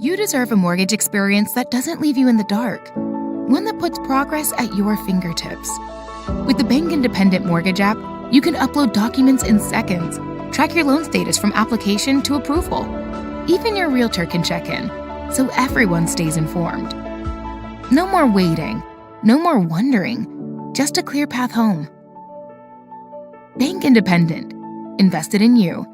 You deserve a mortgage experience that doesn't leave you in the dark, one that puts progress at your fingertips. With the Bank Independent Mortgage app, you can upload documents in seconds, track your loan status from application to approval. Even your realtor can check in, so everyone stays informed. No more waiting, no more wondering, just a clear path home. Bank Independent, invested in you.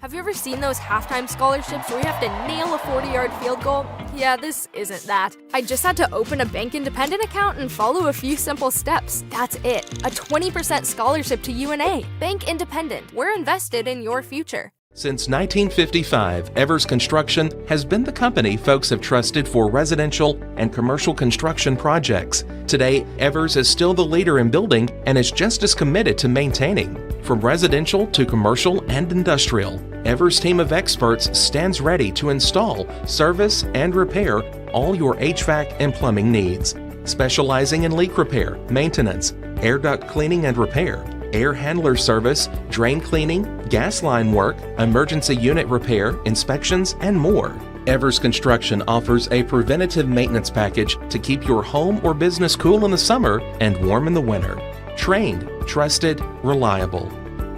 Have you ever seen those halftime scholarships where you have to nail a 40-yard field goal? Yeah, this isn't that. I just had to open a Bank Independent account and follow a few simple steps. That's it. A 20% scholarship to UNA. Bank Independent. We're invested in your future. Since 1955, Evers Construction has been the company folks have trusted for residential and commercial construction projects. Today, Evers is still the leader in building and is just as committed to maintaining. From residential to commercial and industrial, Evers' team of experts stands ready to install, service, and repair all your HVAC and plumbing needs. Specializing in leak repair, maintenance, air duct cleaning and repair, air handler service, drain cleaning, gas line work, emergency unit repair, inspections, and more. Evers Construction offers a preventative maintenance package to keep your home or business cool in the summer and warm in the winter. Trained, trusted, reliable.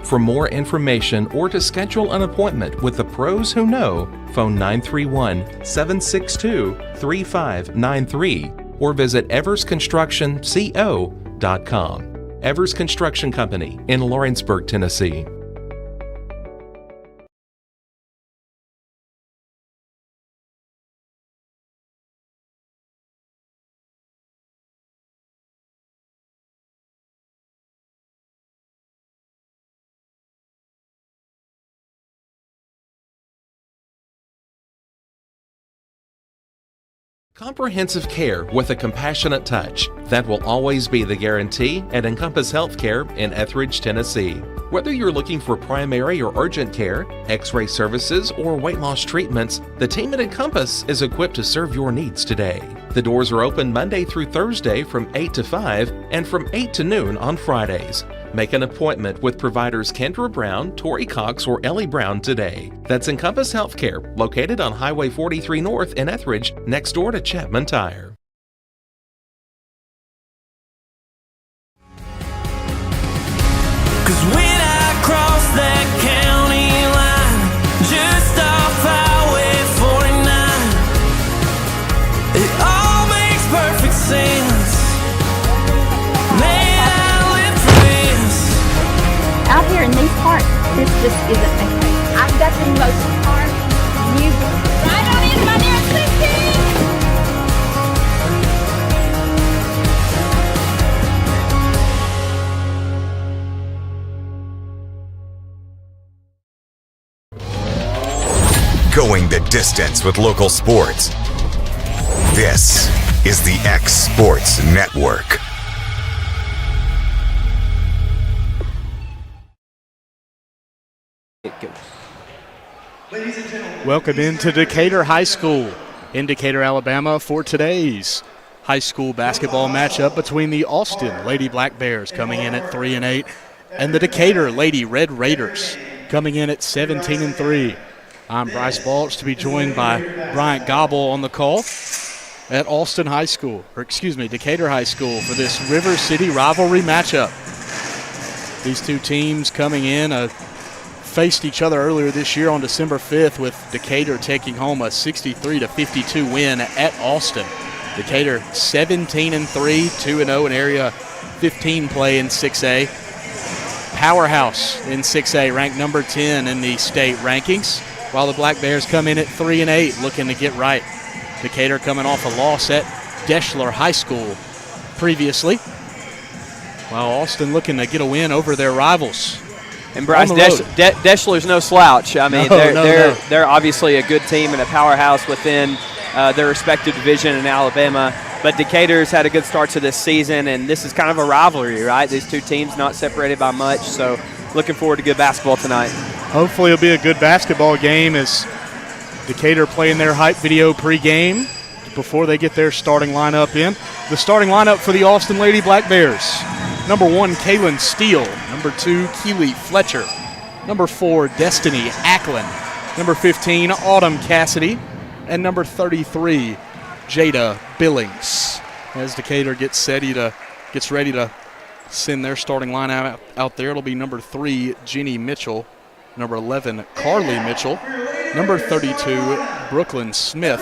For more information or to schedule an appointment with the pros who know, phone 931-762-3593 or visit eversconstructionco.com. Evers Construction Company in Lawrenceburg, Tennessee. Comprehensive care with a compassionate touch. That will always be the guarantee at Encompass Healthcare in Etheridge, Tennessee. Whether you're looking for primary or urgent care, x-ray services, or weight loss treatments, the team at Encompass is equipped to serve your needs today. The doors are open Monday through Thursday from 8 to 5 and from 8 to noon on Fridays. Make an appointment with providers Kendra Brown, Tori Cox, or Ellie Brown today. That's Encompass Healthcare, located on Highway 43 North in Etheridge, next door to Chapman Tire. Cause when I cross that county line, just off Highway 49, it all makes perfect sense. Man, I live for this. Out here in these parks, this just isn't my thing. I've got the most park music. Right on in, my dear 16! Going the distance with local sports. This is the X Sports Network. Welcome into Decatur High School in Decatur, Alabama for today's high school basketball matchup between the Austin Lady Black Bears coming in at 3-8 and the Decatur Lady Red Raiders coming in at 17-3. I'm Bryce Balch, to be joined by Bryant Gobble on the call at Decatur High School for this River City rivalry matchup. These two teams coming in faced each other earlier this year on December 5th, with Decatur taking home a 63-52 win at Austin. Decatur 17-3, 2-0 in Area 15 play in 6A. Powerhouse in 6A, ranked number 10 in the state rankings, while the Black Bears come in at 3-8, looking to get right. Decatur coming off a loss at Deschler High School previously, while Austin looking to get a win over their rivals. And Bryce, Deschler's no slouch. I mean, they're obviously a good team and a powerhouse within their respective division in Alabama. But Decatur's had a good start to this season, and this is kind of a rivalry, right? These two teams not separated by much, so looking forward to good basketball tonight. Hopefully it'll be a good basketball game as Decatur playing their hype video pregame before they get their starting lineup in. The starting lineup for the Austin Lady Black Bears: number 1, Kaylin Steele; number 2, Keely Fletcher; Number 4, Destiny Ackland. Number 15, Autumn Cassidy. And number 33, Jada Billings. As Decatur gets ready to send their starting lineup out there, it'll be number 3, Jenny Mitchell. Number 11, Carly Mitchell. Number 32, Brooklyn Smith.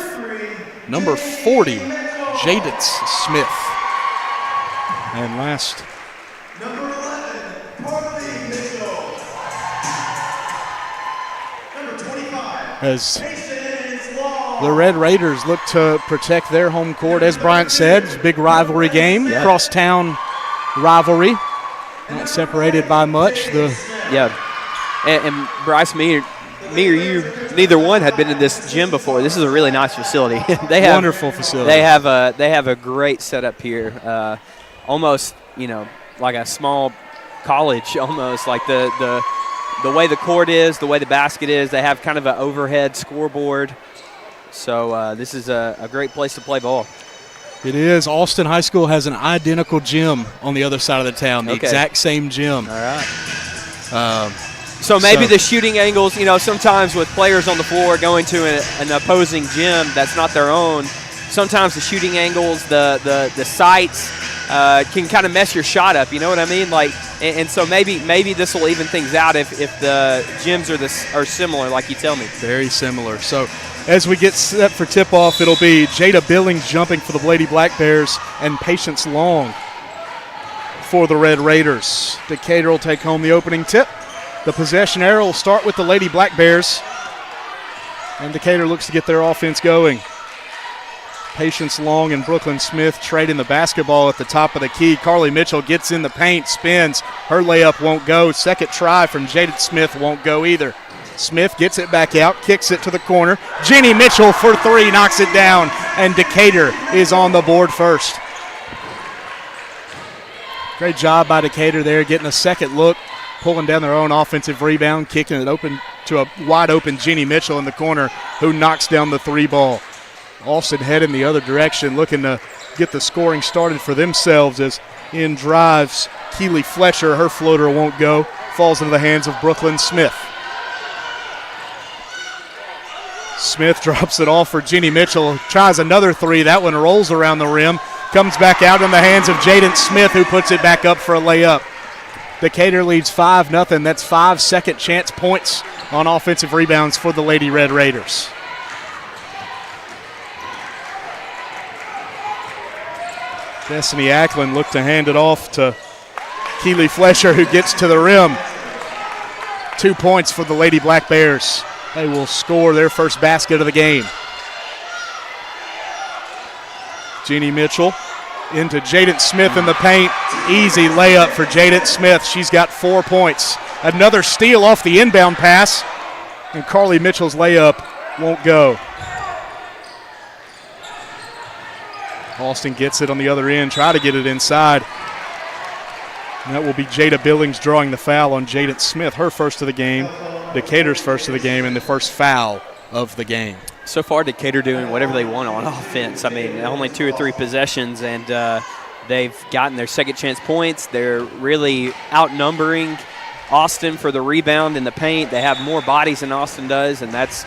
Number 40, Jaditz Smith. And last, Number 11, Carly Mitchell. Number 25, as Patience Long. the Red Raiders look to protect their home court. As Bryant said, it's a big rivalry game, cross-town rivalry, not separated by much. And Bryce, me or you, neither one had been in this gym before. This is a really nice facility. They have wonderful facility. They have a great setup here. Almost, like a small college, almost like the way the court is, the way the basket is. They have kind of an overhead scoreboard. So this is a great place to play ball. It is. Austin High School has an identical gym on the other side of the town, the exact same gym. All right. So maybe the shooting angles, sometimes with players on the floor going to an opposing gym that's not their own, sometimes the shooting angles, the sights can kind of mess your shot up. You know what I mean? And so maybe this will even things out if the gyms are similar, like you tell me. Very similar. So as we get set for tip-off, it'll be Jada Billings jumping for the Lady Black Bears and Patience Long for the Red Raiders. Decatur will take home the opening tip. The possession arrow will start with the Lady Black Bears, and Decatur looks to get their offense going. Patience Long and Brooklyn Smith trading the basketball at the top of the key. Carly Mitchell gets in the paint, spins. Her layup won't go. Second try from Jaded Smith won't go either. Smith gets it back out, kicks it to the corner. Jenny Mitchell for 3, knocks it down, and Decatur is on the board first. Great job by Decatur there, getting a second look, pulling down their own offensive rebound, kicking it open to a wide-open Jenny Mitchell in the corner, who knocks down the 3 ball. Austin heading the other direction, looking to get the scoring started for themselves as in drives Keely Fletcher. Her floater won't go, falls into the hands of Brooklyn Smith. Smith drops it off for Jenny Mitchell, tries another 3. That one rolls around the rim, comes back out in the hands of Jaden Smith, who puts it back up for a layup. Decatur leads 5-0. That's 5 second chance points on offensive rebounds for the Lady Red Raiders. Destiny Ackland looked to hand it off to Keely Fletcher, who gets to the rim. 2 points for the Lady Black Bears. They will score their first basket of the game. Jenny Mitchell into Jaden Smith in the paint. Easy layup for Jaden Smith. She's got 4 points. Another steal off the inbound pass, and Carly Mitchell's layup won't go. Austin gets it on the other end, try to get it inside. And that will be Jada Billings drawing the foul on Jaden Smith, her first of the game, Decatur's first of the game, and the first foul of the game. So far, Decatur doing whatever they want on offense. I mean, only 2 or 3 possessions, and they've gotten their second chance points. They're really outnumbering Austin for the rebound in the paint. They have more bodies than Austin does, and that's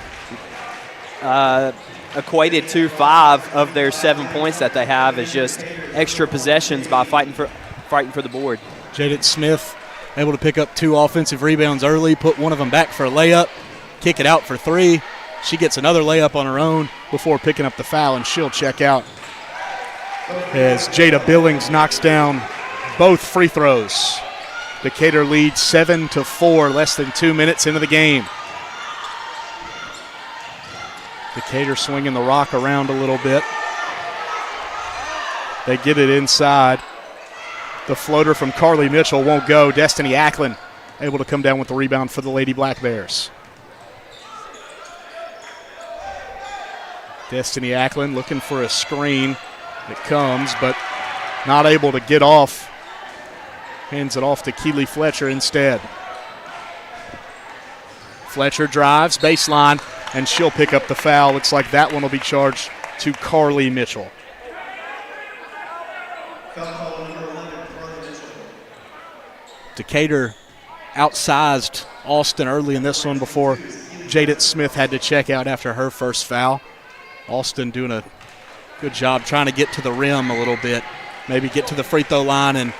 equated to 5 of their 7 points that they have is just extra possessions by fighting for the board. Jaden Smith able to pick up 2 offensive rebounds early, put one of them back for a layup, kick it out for 3. She gets another layup on her own before picking up the foul, and she'll check out as Jada Billings knocks down both free throws. Decatur leads 7-4, less than 2 minutes into the game. Decatur swinging the rock around a little bit. They get it inside. The floater from Carly Mitchell won't go. Destiny Ackland able to come down with the rebound for the Lady Black Bears. Destiny Ackland looking for a screen. It comes, but not able to get off. Hands it off to Keely Fletcher instead. Fletcher drives, baseline, and she'll pick up the foul. Looks like that one will be charged to Carly Mitchell. Decatur outsized Austin early in this one before Jaden Smith had to check out after her first foul. Austin doing a good job trying to get to the rim a little bit, maybe get to the free throw line and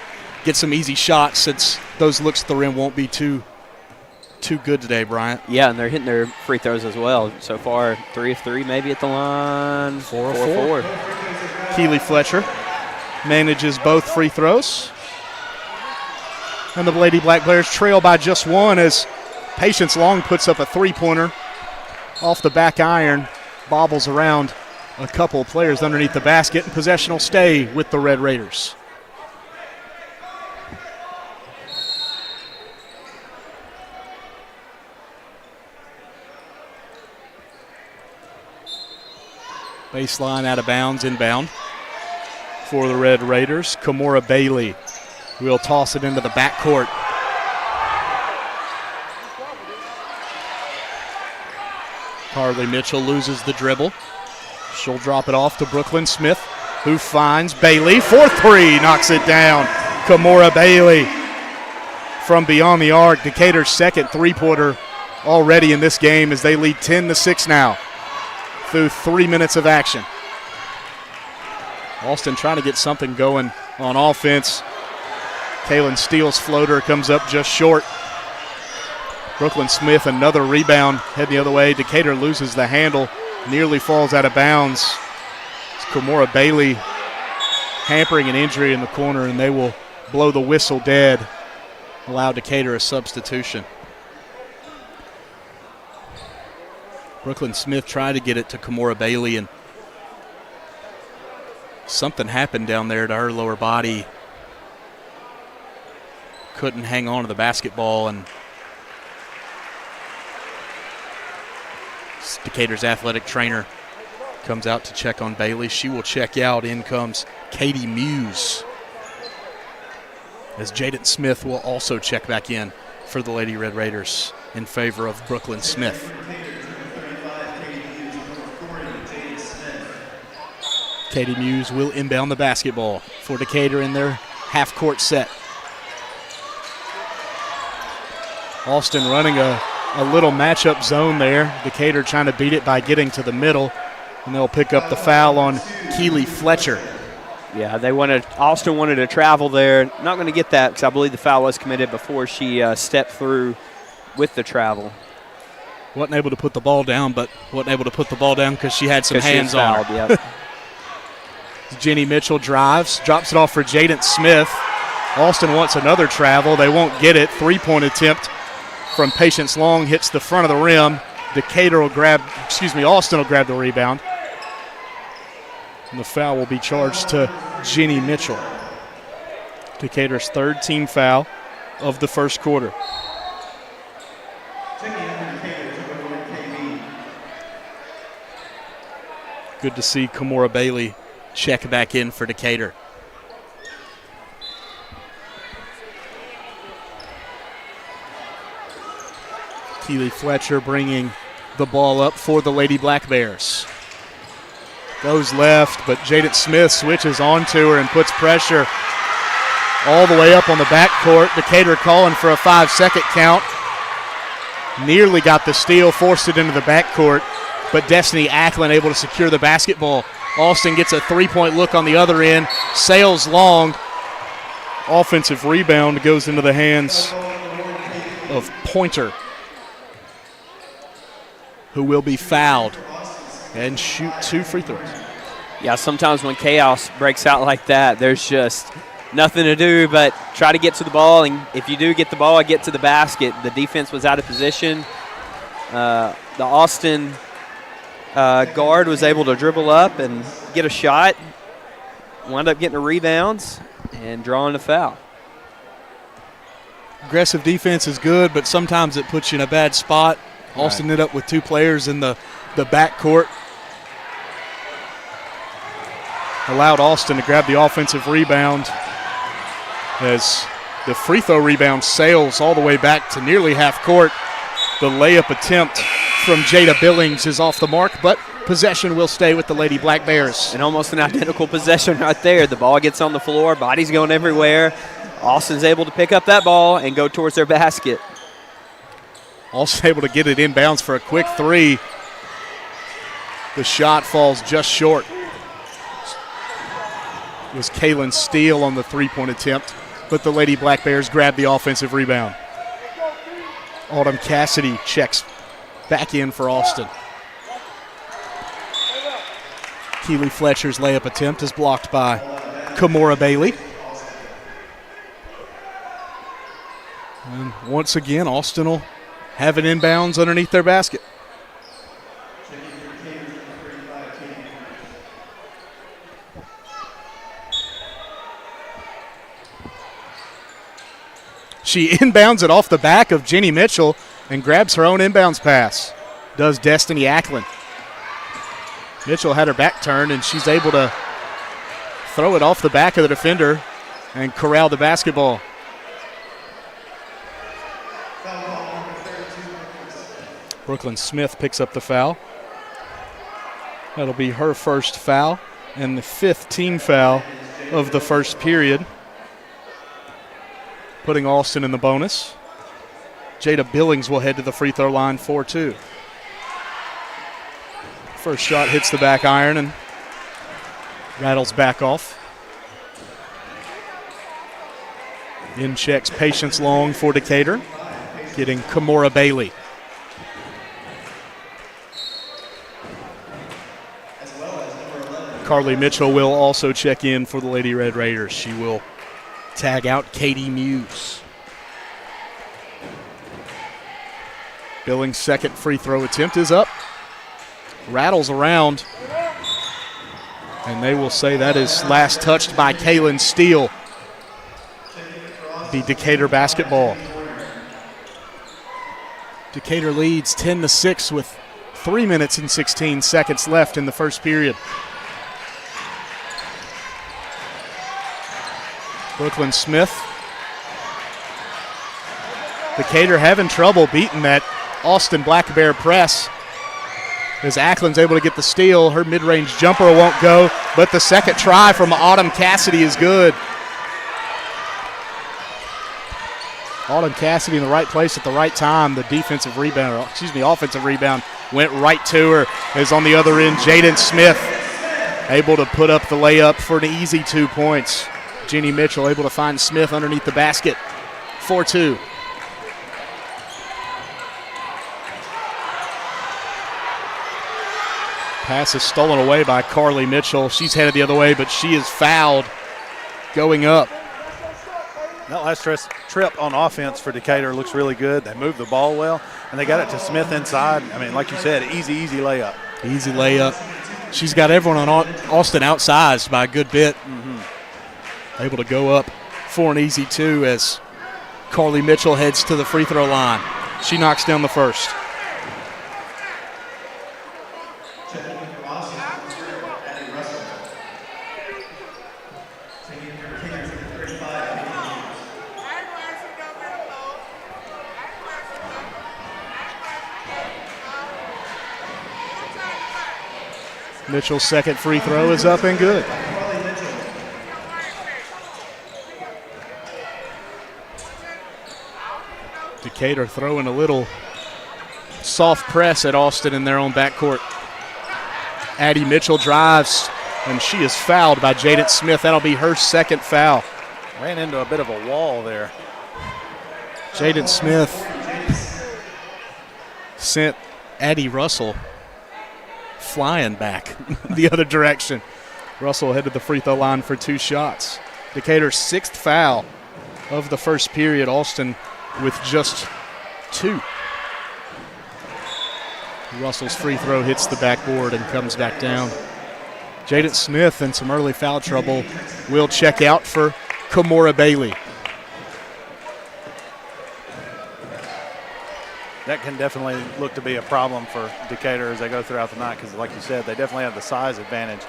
get some easy shots, since those looks at the rim won't be too good today, Bryant. Yeah, and they're hitting their free throws as well. So far, 3 of 3 maybe at the line. 4 of 4. Keely Fletcher manages both free throws. And the Lady Black Bears trail by just one as Patience Long puts up a three-pointer off the back iron, bobbles around a couple of players underneath the basket, and possession will stay with the Red Raiders. Baseline out of bounds, inbound for the Red Raiders. Kamora Bailey will toss it into the backcourt. Carly Mitchell loses the dribble. She'll drop it off to Brooklyn Smith, who finds Bailey for three, knocks it down. Kamora Bailey from beyond the arc. Decatur's second three-pointer already in this game as they lead 10-6 now through 3 minutes of action. Austin trying to get something going on offense. Kaylin Steele's floater comes up just short. Brooklyn Smith, another rebound, heading the other way. Decatur loses the handle, nearly falls out of bounds. It's Kamora Bailey hampering an injury in the corner, and they will blow the whistle dead, allow Decatur a substitution. Brooklyn Smith tried to get it to Kamora Bailey, and something happened down there to her lower body. Couldn't hang on to the basketball, and Decatur's athletic trainer comes out to check on Bailey. She will check out. In comes Katie Muse, as Jaden Smith will also check back in for the Lady Red Raiders in favor of Brooklyn Smith. Katie Muse will inbound the basketball for Decatur in their half-court set. Austin running a little matchup zone there. Decatur trying to beat it by getting to the middle, and they'll pick up the foul on Keely Fletcher. Yeah, Austin wanted to travel there. Not going to get that because I believe the foul was committed before she stepped through with the travel. Wasn't able to put the ball down, but wasn't able to put the ball down because she had some hands on her. Yep. Jenny Mitchell drives, drops it off for Jaden Smith. Austin wants another travel. They won't get it. Three-point attempt from Patience Long hits the front of the rim. Austin will grab the rebound. And the foul will be charged to Jenny Mitchell. Decatur's third team foul of the first quarter. Good to see Kamora Bailey check back in for Decatur. Keely Fletcher bringing the ball up for the Lady Black Bears. Goes left, but Jaden Smith switches onto her and puts pressure all the way up on the backcourt. Decatur calling for a 5-second count. Nearly got the steal, forced it into the backcourt, but Destiny Acklin able to secure the basketball. Austin gets a three-point look on the other end, sails long. Offensive rebound goes into the hands of Pointer, who will be fouled and shoot 2 free throws. Yeah, sometimes when chaos breaks out like that, there's just nothing to do but try to get to the ball, and if you do get the ball, get to the basket. The defense was out of position. The Austin guard was able to dribble up and get a shot, wound up getting a rebound and drawing a foul. Aggressive defense is good, but sometimes it puts you in a bad spot. Austin ended up with 2 players in the backcourt. Allowed Austin to grab the offensive rebound as the free throw rebound sails all the way back to nearly half court. The layup attempt from Jada Billings is off the mark, but possession will stay with the Lady Black Bears. And almost an identical possession right there. The ball gets on the floor, bodies going everywhere. Austin's able to pick up that ball and go towards their basket. Also able to get it inbounds for a quick three. The shot falls just short. It was Kaylin Steele on the three-point attempt, but the Lady Black Bears grabbed the offensive rebound. Autumn Cassidy checks back in for Austin. Keely Fletcher's layup attempt is blocked by Kamora Bailey. And once again, Austin will have it inbounds underneath their basket. She inbounds it off the back of Jenny Mitchell and grabs her own inbounds pass. Does Destiny Ackland. Mitchell had her back turned, and she's able to throw it off the back of the defender and corral the basketball. Brooklyn Smith picks up the foul. That'll be her first foul and the 5th team foul of the first period, putting Austin in the bonus. Jada Billings will head to the free throw line 4-2. First shot hits the back iron and rattles back off. In checks Patience Long for Decatur, getting Kamora Bailey. Carly Mitchell will also check in for the Lady Red Raiders. She will tag out Katie Muse. Billings' second free throw attempt is up. Rattles around. And they will say that is last touched by Kaylin Steele. The Decatur basketball. Decatur leads 10-6 with 3 minutes and 16 seconds left in the first period. Brooklyn Smith. Decatur having trouble beating that Austin Black Bear press. As Ackland's able to get the steal, her mid-range jumper won't go, but the second try from Autumn Cassidy is good. Autumn Cassidy in the right place at the right time. The offensive rebound went right to her. As on the other end, Jaden Smith able to put up the layup for an easy 2 points. Jenny Mitchell able to find Smith underneath the basket. 4-2. Pass is stolen away by Carly Mitchell. She's headed the other way, but she is fouled going up. That last trip on offense for Decatur looks really good. They moved the ball well, and they got it to Smith inside. I mean, like you said, easy layup. Easy layup. She's got everyone on Austin outsized by a good bit. Able to go up for an easy 2 as Carly Mitchell heads to the free throw line. She knocks down the first. Mitchell's second free throw is up and good. Decatur throwing a little soft press at Austin in their own backcourt. Addie Mitchell drives, and she is fouled by Jaden Smith. That'll be her second foul. Ran into a bit of a wall there. Jaden Smith sent Addie Russell flying back the other direction. Russell headed the free throw line for 2 shots. Decatur's 6th foul of the first period. Austin with just 2. Russell's free throw hits the backboard and comes back down. Jaden Smith in some early foul trouble will check out for Kamora Bailey. That can definitely look to be a problem for Decatur as they go throughout the night because, like you said, they definitely have the size advantage.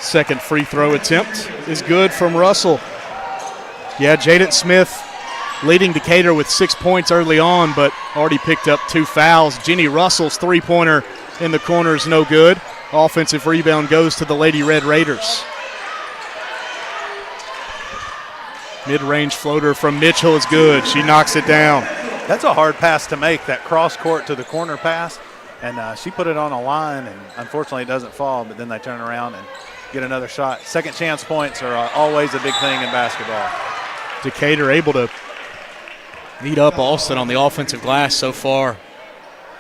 Second free throw attempt is good from Russell. Yeah, Jaden Smith leading Decatur with 6 points early on, but already picked up 2 fouls. Jenny Russell's three-pointer in the corner is no good. Offensive rebound goes to the Lady Red Raiders. Mid-range floater from Mitchell is good. She knocks it down. That's a hard pass to make, that cross court to the corner pass. And she put it on a line, and unfortunately it doesn't fall, but then they turn around and get another shot. Second chance points are always a big thing in basketball. Decatur able to beat up Austin on the offensive glass so far.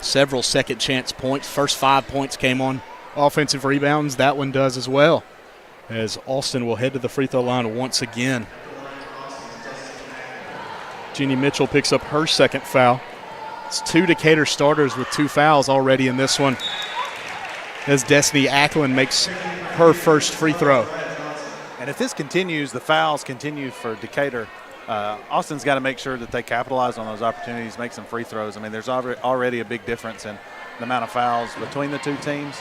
Several second chance points. First 5 points came on offensive rebounds. That one does as well, as Austin will head to the free throw line once again. Jeannie Mitchell picks up her second foul. It's 2 Decatur starters with 2 fouls already in this one, as Destiny Ackland makes her first free throw. And if this continues, the fouls continue for Decatur, Austin's got to make sure that they capitalize on those opportunities, make some free throws. I mean, there's already a big difference in the amount of fouls between the two teams.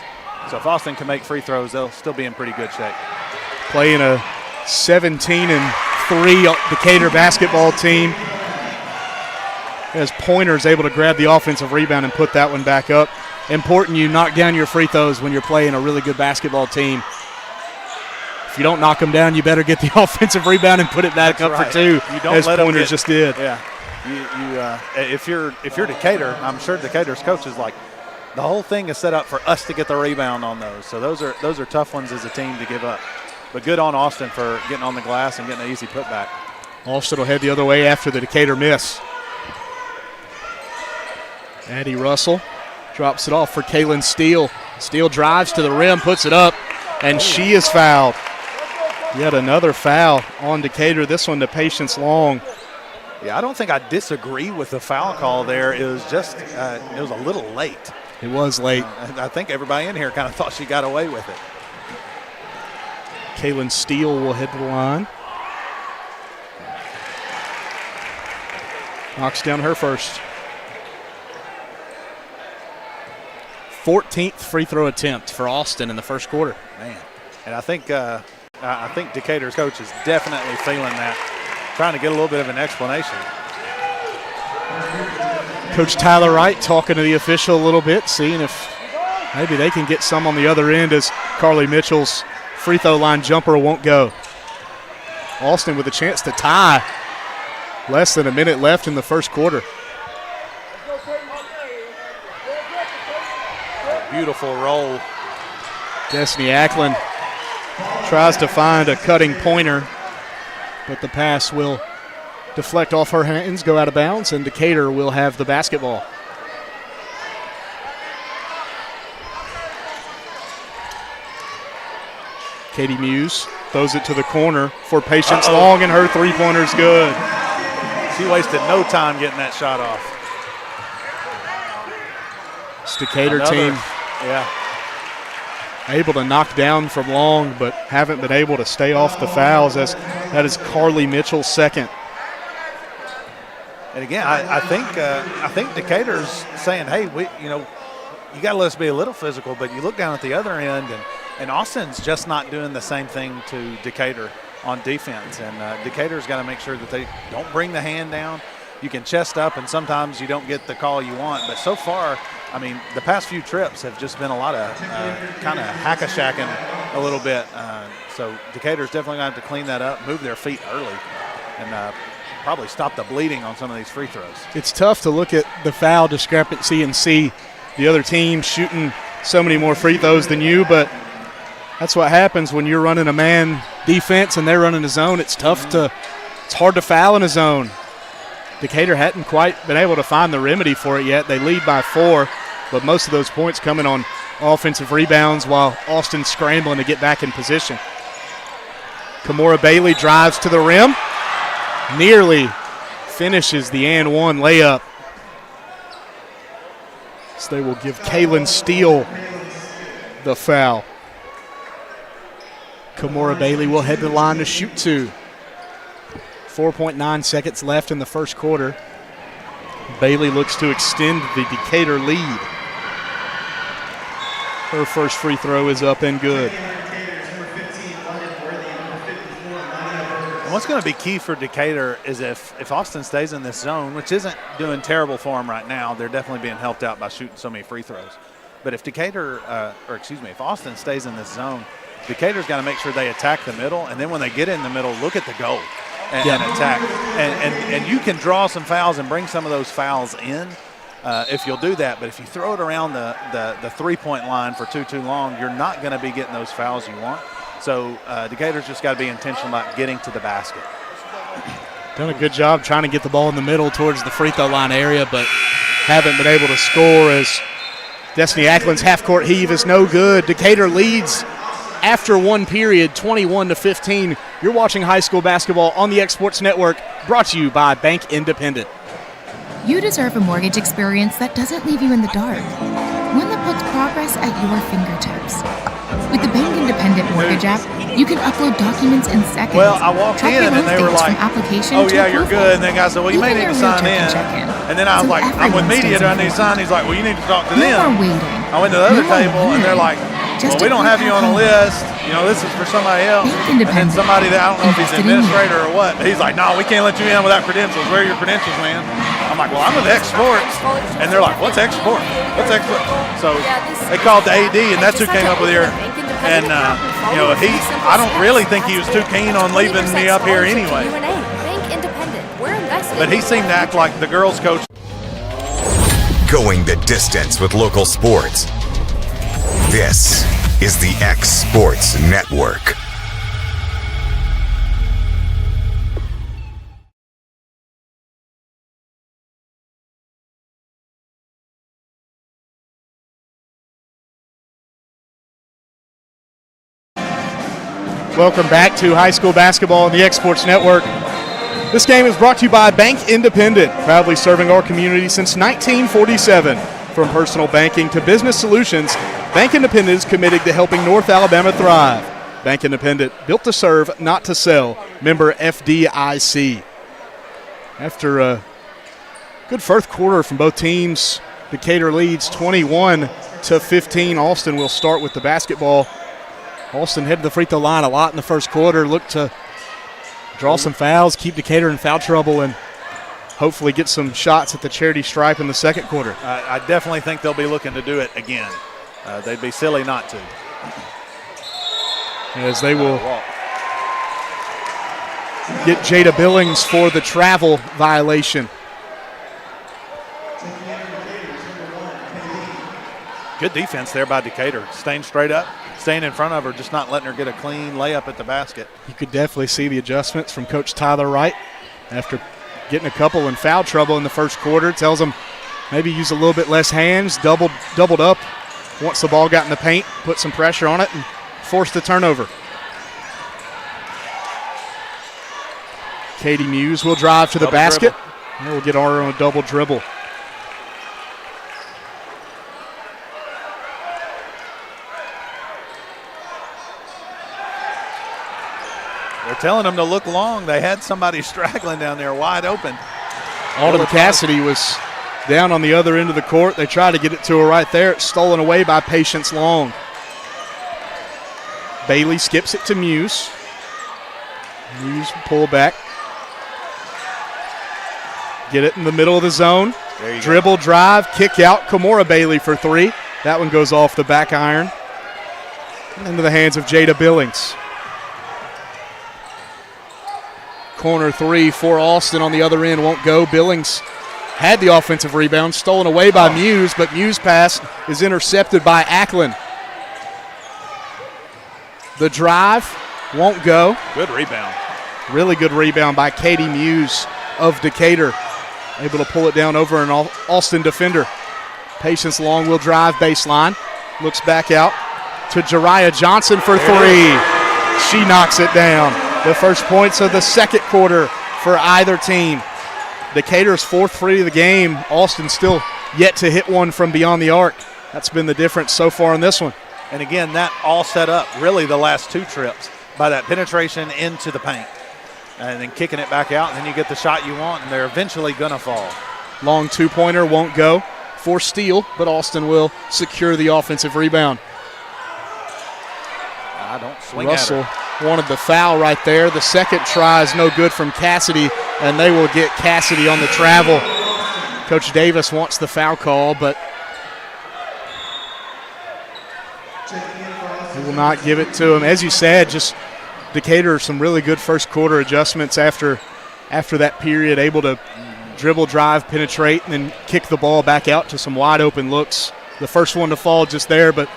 So if Austin can make free throws, they'll still be in pretty good shape. Playing a 17-3 Decatur basketball team, as Pointer's able to grab the offensive rebound and put that one back up. Important you knock down your free throws when you're playing a really good basketball team. If you don't knock them down, you better get the offensive rebound and put it back up for 2, you don't as let them Pointer just did. Yeah. If you're Decatur, I'm sure Decatur's coach is like, the whole thing is set up for us to get the rebound on those. So those are tough ones as a team to give up. But good on Austin for getting on the glass and getting an easy putback. Austin will head the other way after the Decatur miss. Addie Russell drops it off for Kaylin Steele. Steele drives to the rim, puts it up, and she is fouled. Yet another foul on Decatur, this one to Patience Long. Yeah, I don't think I disagree with the foul call there. It was just, it was a little late. It was late. I think everybody in here kind of thought she got away with it. Kaylin Steele will head to the line. Knocks down her first. 14th free throw attempt for Austin in the first quarter. Man, and I think Decatur's coach is definitely feeling that, trying to get a little bit of an explanation. Coach Tyler Wright talking to the official a little bit, seeing if maybe they can get some on the other end, as Carly Mitchell's free throw line jumper won't go. Austin with a chance to tie. Less than a minute left in the first quarter. Beautiful roll. Destiny Ackland tries to find a cutting Pointer, but the pass will deflect off her hands, go out of bounds, and Decatur will have the basketball. Katie Muse throws it to the corner for Patience Long, and her three-pointer's good. She wasted no time getting that shot off. It's Decatur team. Yeah. Able to knock down from Long, but haven't been able to stay off the fouls, as that is Carly Mitchell's second. And again, I think Decatur's saying, hey, you got to let us be a little physical, but you look down at the other end, and Austin's just not doing the same thing to Decatur on defense. And Decatur's got to make sure that they don't bring the hand down. You can chest up, and sometimes you don't get the call you want. But so far, I mean, the past few trips have just been a lot of kind of hack-a-shacking a little bit. So Decatur's definitely going to have to clean that up, move their feet early, and probably stop the bleeding on some of these free throws. It's tough to look at the foul discrepancy and see the other team shooting so many more free throws than you, but that's what happens when you're running a man defense and they're running a zone. It's hard to foul in a zone. Decatur hadn't quite been able to find the remedy for it yet. They lead by 4, but most of those points coming on offensive rebounds while Austin's scrambling to get back in position. Kamora Bailey drives to the rim, nearly finishes the and one layup. So they will give Kaylin Steele the foul. Kamora Bailey will head to the line to shoot 2. 4.9 seconds left in the first quarter. Bailey looks to extend the Decatur lead. Her first free throw is up and good. And what's going to be key for Decatur is if Austin stays in this zone, which isn't doing terrible for them right now, they're definitely being helped out by shooting so many free throws. But if if Austin stays in this zone, Decatur's got to make sure they attack the middle, and then when they get in the middle, look at the goal. and attack. And you can draw some fouls and bring some of those fouls in if you'll do that. But if you throw it around the three-point line for too long, you're not going to be getting those fouls you want. So Decatur's just got to be intentional about getting to the basket. Done a good job trying to get the ball in the middle towards the free throw line area, but haven't been able to score as Destiny Ackland's half-court heave is no good. Decatur leads after one period, 21-15. You're watching high school basketball on the X Sports Network, brought to you by Bank Independent. You deserve a mortgage experience that doesn't leave you in the dark, one that puts progress at your fingertips. With the Bank Independent Mortgage app, you can upload documents in seconds. Well, I walked in and they were like, "Oh yeah, you're good." And then guy said, "Well, you may need to sign in." And then I was like, "I'm with media. Do I need to sign?" He's like, "Well, you need to talk to them." No more waiting. I went to the other table and they're like, "Well, we don't have you on a list. You know, this is for somebody else." And then somebody that I don't know if he's an administrator or what, but he's like, "No, we can't let you in without credentials. Where are your credentials, man?" I'm like, "Well, I'm with X Sports." And they're like, "What's X Sports? What's X Sports?" So they called the AD, and that's who came up with here. And, you know, I don't really think he was too keen on leaving me up here anyway. But he seemed to act like the girls' coach. Going the distance with local sports. This is the X Sports Network. Welcome back to high school basketball on the X Sports Network. This game is brought to you by Bank Independent, proudly serving our community since 1947. From personal banking to business solutions, Bank Independent is committed to helping North Alabama thrive. Bank Independent, built to serve, not to sell. Member FDIC. After a good first quarter from both teams, Decatur leads 21-15. Austin will start with the basketball. Austin headed the free throw line a lot in the first quarter, looked to draw some fouls, keep Decatur in foul trouble, and hopefully get some shots at the charity stripe in the second quarter. I definitely think they'll be looking to do it again. They'd be silly not to. As they will get Jada Billings for the travel violation. Good defense there by Decatur, staying straight up, staying in front of her, just not letting her get a clean layup at the basket. You could definitely see the adjustments from Coach Tyler Wright after getting a couple in foul trouble in the first quarter. Tells them maybe use a little bit less hands, doubled up once the ball got in the paint, put some pressure on it, and forced the turnover. Katie Muse will drive to the basket. And we'll get her on a double dribble. They're telling them to look long. They had somebody straggling down there wide open. Autumn Cassidy was down on the other end of the court. They tried to get it to her right there. It's stolen away by Patience Long. Bailey skips it to Muse. Muse pull back. Get it in the middle of the zone. Dribble, drive, kick out. Kimora Bailey for three. That one goes off the back iron. Into the hands of Jada Billings. Corner three for Austin on the other end won't go. Billings had the offensive rebound, stolen away by Muse, but Muse pass is intercepted by Ackland. The drive won't go. Good rebound. Really good rebound by Katie Muse of Decatur. Able to pull it down over an Austin defender. Patience Long will drive baseline. Looks back out to Jariah Johnson for three. She knocks it down. The first points of the second quarter for either team. Decatur's fourth free of the game. Austin still yet to hit one from beyond the arc. That's been the difference so far in this one. And again, that all set up really the last two trips by that penetration into the paint. And then kicking it back out, and then you get the shot you want, and they're eventually going to fall. Long two-pointer won't go for steal, but Austin will secure the offensive rebound. I don't swing Russell at her. Wanted the foul right there. The second try is no good from Cassidy, and they will get Cassidy on the travel. Coach Davis wants the foul call, but he will not give it to him. As you said, just Decatur some really good first quarter adjustments after that period, able to dribble, drive, penetrate, and then kick the ball back out to some wide open looks. The first one to fall just there, but,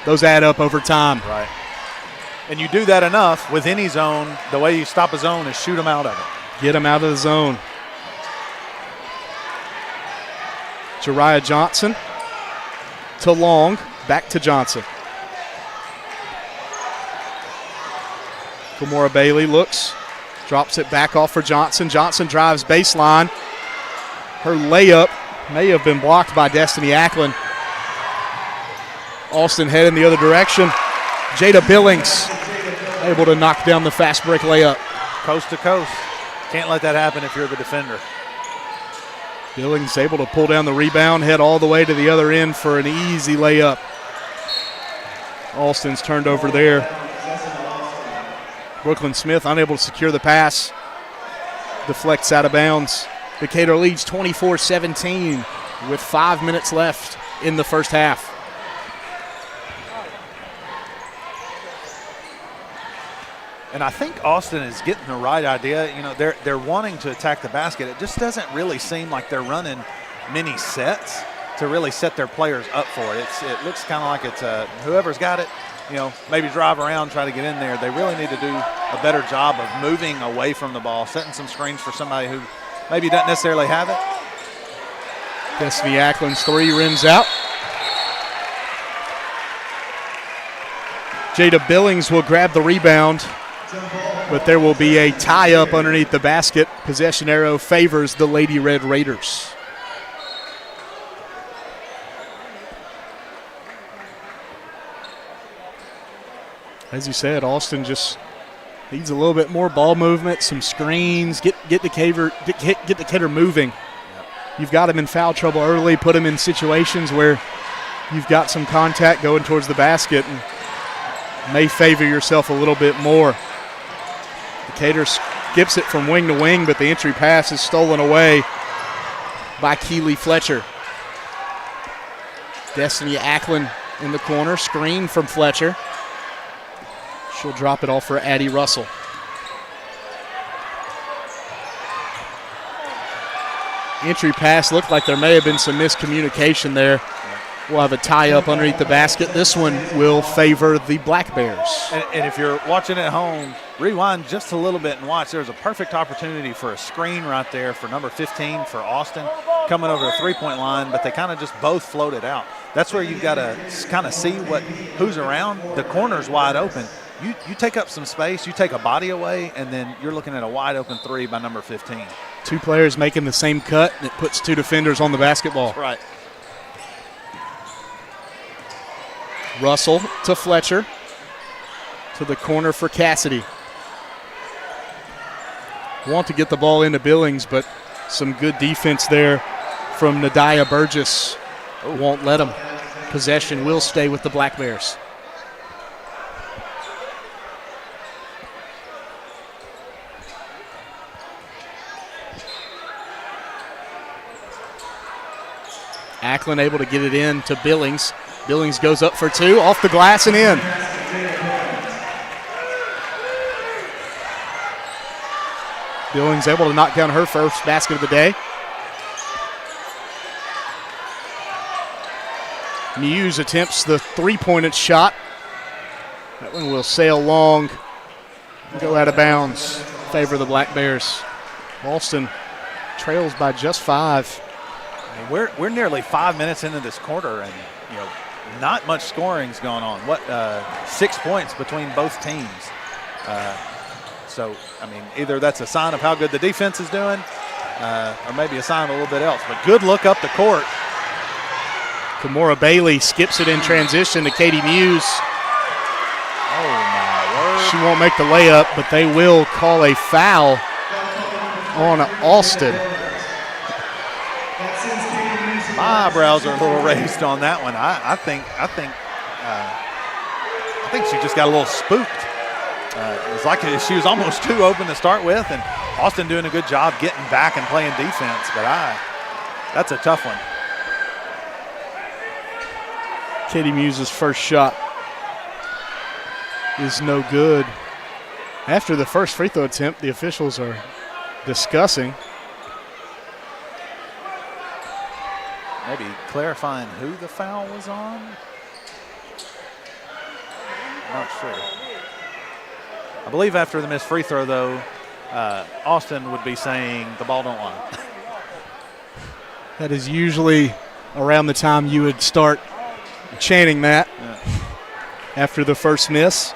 those add up over time. Right. And you do that enough with any zone. The way you stop a zone is shoot them out of it. Get them out of the zone. Jariah Johnson to Long, back to Johnson. Kimora Bailey looks, drops it back off for Johnson. Johnson drives baseline. Her layup may have been blocked by Destiny Ackland. Austin heading the other direction. Jada Billings able to knock down the fast break layup. Coast to coast. Can't let that happen if you're the defender. Billings able to pull down the rebound, head all the way to the other end for an easy layup. Austin's turned over there. Brooklyn Smith unable to secure the pass. Deflects out of bounds. Decatur leads 24-17 with 5 minutes left in the first half. And I think Austin is getting the right idea. They're wanting to attack the basket. It just doesn't really seem like they're running many sets to really set their players up for it. It looks kind of like it's whoever's got it, maybe drive around, try to get in there. They really need to do a better job of moving away from the ball, setting some screens for somebody who maybe doesn't necessarily have it. Destiny Ackland's three rims out. Jada Billings will grab the rebound, but there will be a tie-up underneath the basket. Possession arrow favors the Lady Red Raiders. As you said, Austin just needs a little bit more ball movement, some screens, get Decatur moving. You've got him in foul trouble early, put him in situations where you've got some contact going towards the basket and may favor yourself a little bit more. Decatur skips it from wing to wing, but the entry pass is stolen away by Keely Fletcher. Destiny Ackland in the corner, screen from Fletcher. She'll drop it off for Addie Russell. Entry pass looked like there may have been some miscommunication there. We'll have a tie-up underneath the basket. This one will favor the Black Bears. And if you're watching at home, rewind just a little bit and watch. There's a perfect opportunity for a screen right there for number 15 for Austin coming over the three-point line, but they kind of just both floated out. That's where you've got to kind of see who's around. The corner's wide open. You take up some space, you take a body away, and then you're looking at a wide-open three by number 15. Two players making the same cut, and it puts two defenders on the basketball. That's right. Russell to Fletcher. To the corner for Cassidy. Want to get the ball into Billings, but some good defense there from Nadia Burgess. Won't let them. Possession will stay with the Black Bears. Ackland able to get it in to Billings. Billings goes up for two, off the glass and in. Billings able to knock down her first basket of the day. Muse attempts the three-pointed shot. That one will sail long and go out of bounds. Favor the Black Bears. Austin trails by just 5. We're nearly 5 minutes into this quarter, and not much scoring's going on. 6 points between both teams. So either that's a sign of how good the defense is doing, or maybe a sign of a little bit else. But good look up the court. Kimora Bailey skips it in transition to Katie Muse. Oh my word! She won't make the layup, but they will call a foul on Austin. My eyebrows are a little raised on that one. I think she just got a little spooked. It was like she was almost too open to start with, and Austin doing a good job getting back and playing defense. But that's a tough one. Katie Muse's first shot is no good. After the first free throw attempt, the officials are discussing. Maybe clarifying who the foul was on. Not sure. I believe after the missed free throw, though, Austin would be saying the ball don't lie. That is usually around the time you would start chanting that. Yeah. After the first miss.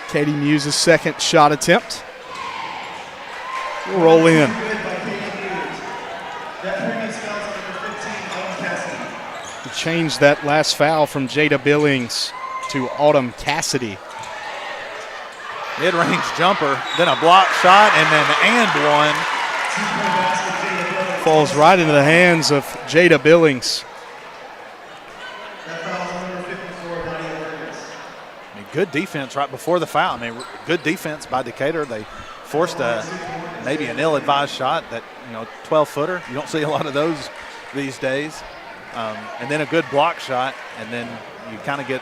Katie Muse's second shot attempt. We'll roll in. To change that last foul from Jada Billings to Autumn Cassidy. Mid-range jumper, then a block shot, and then one. Falls right into the hands of Jada Billings. Good defense right before the foul. I mean, good defense by Decatur. They forced maybe an ill-advised shot that, 12-footer. You don't see a lot of those these days. And then a good block shot, and then you kind of get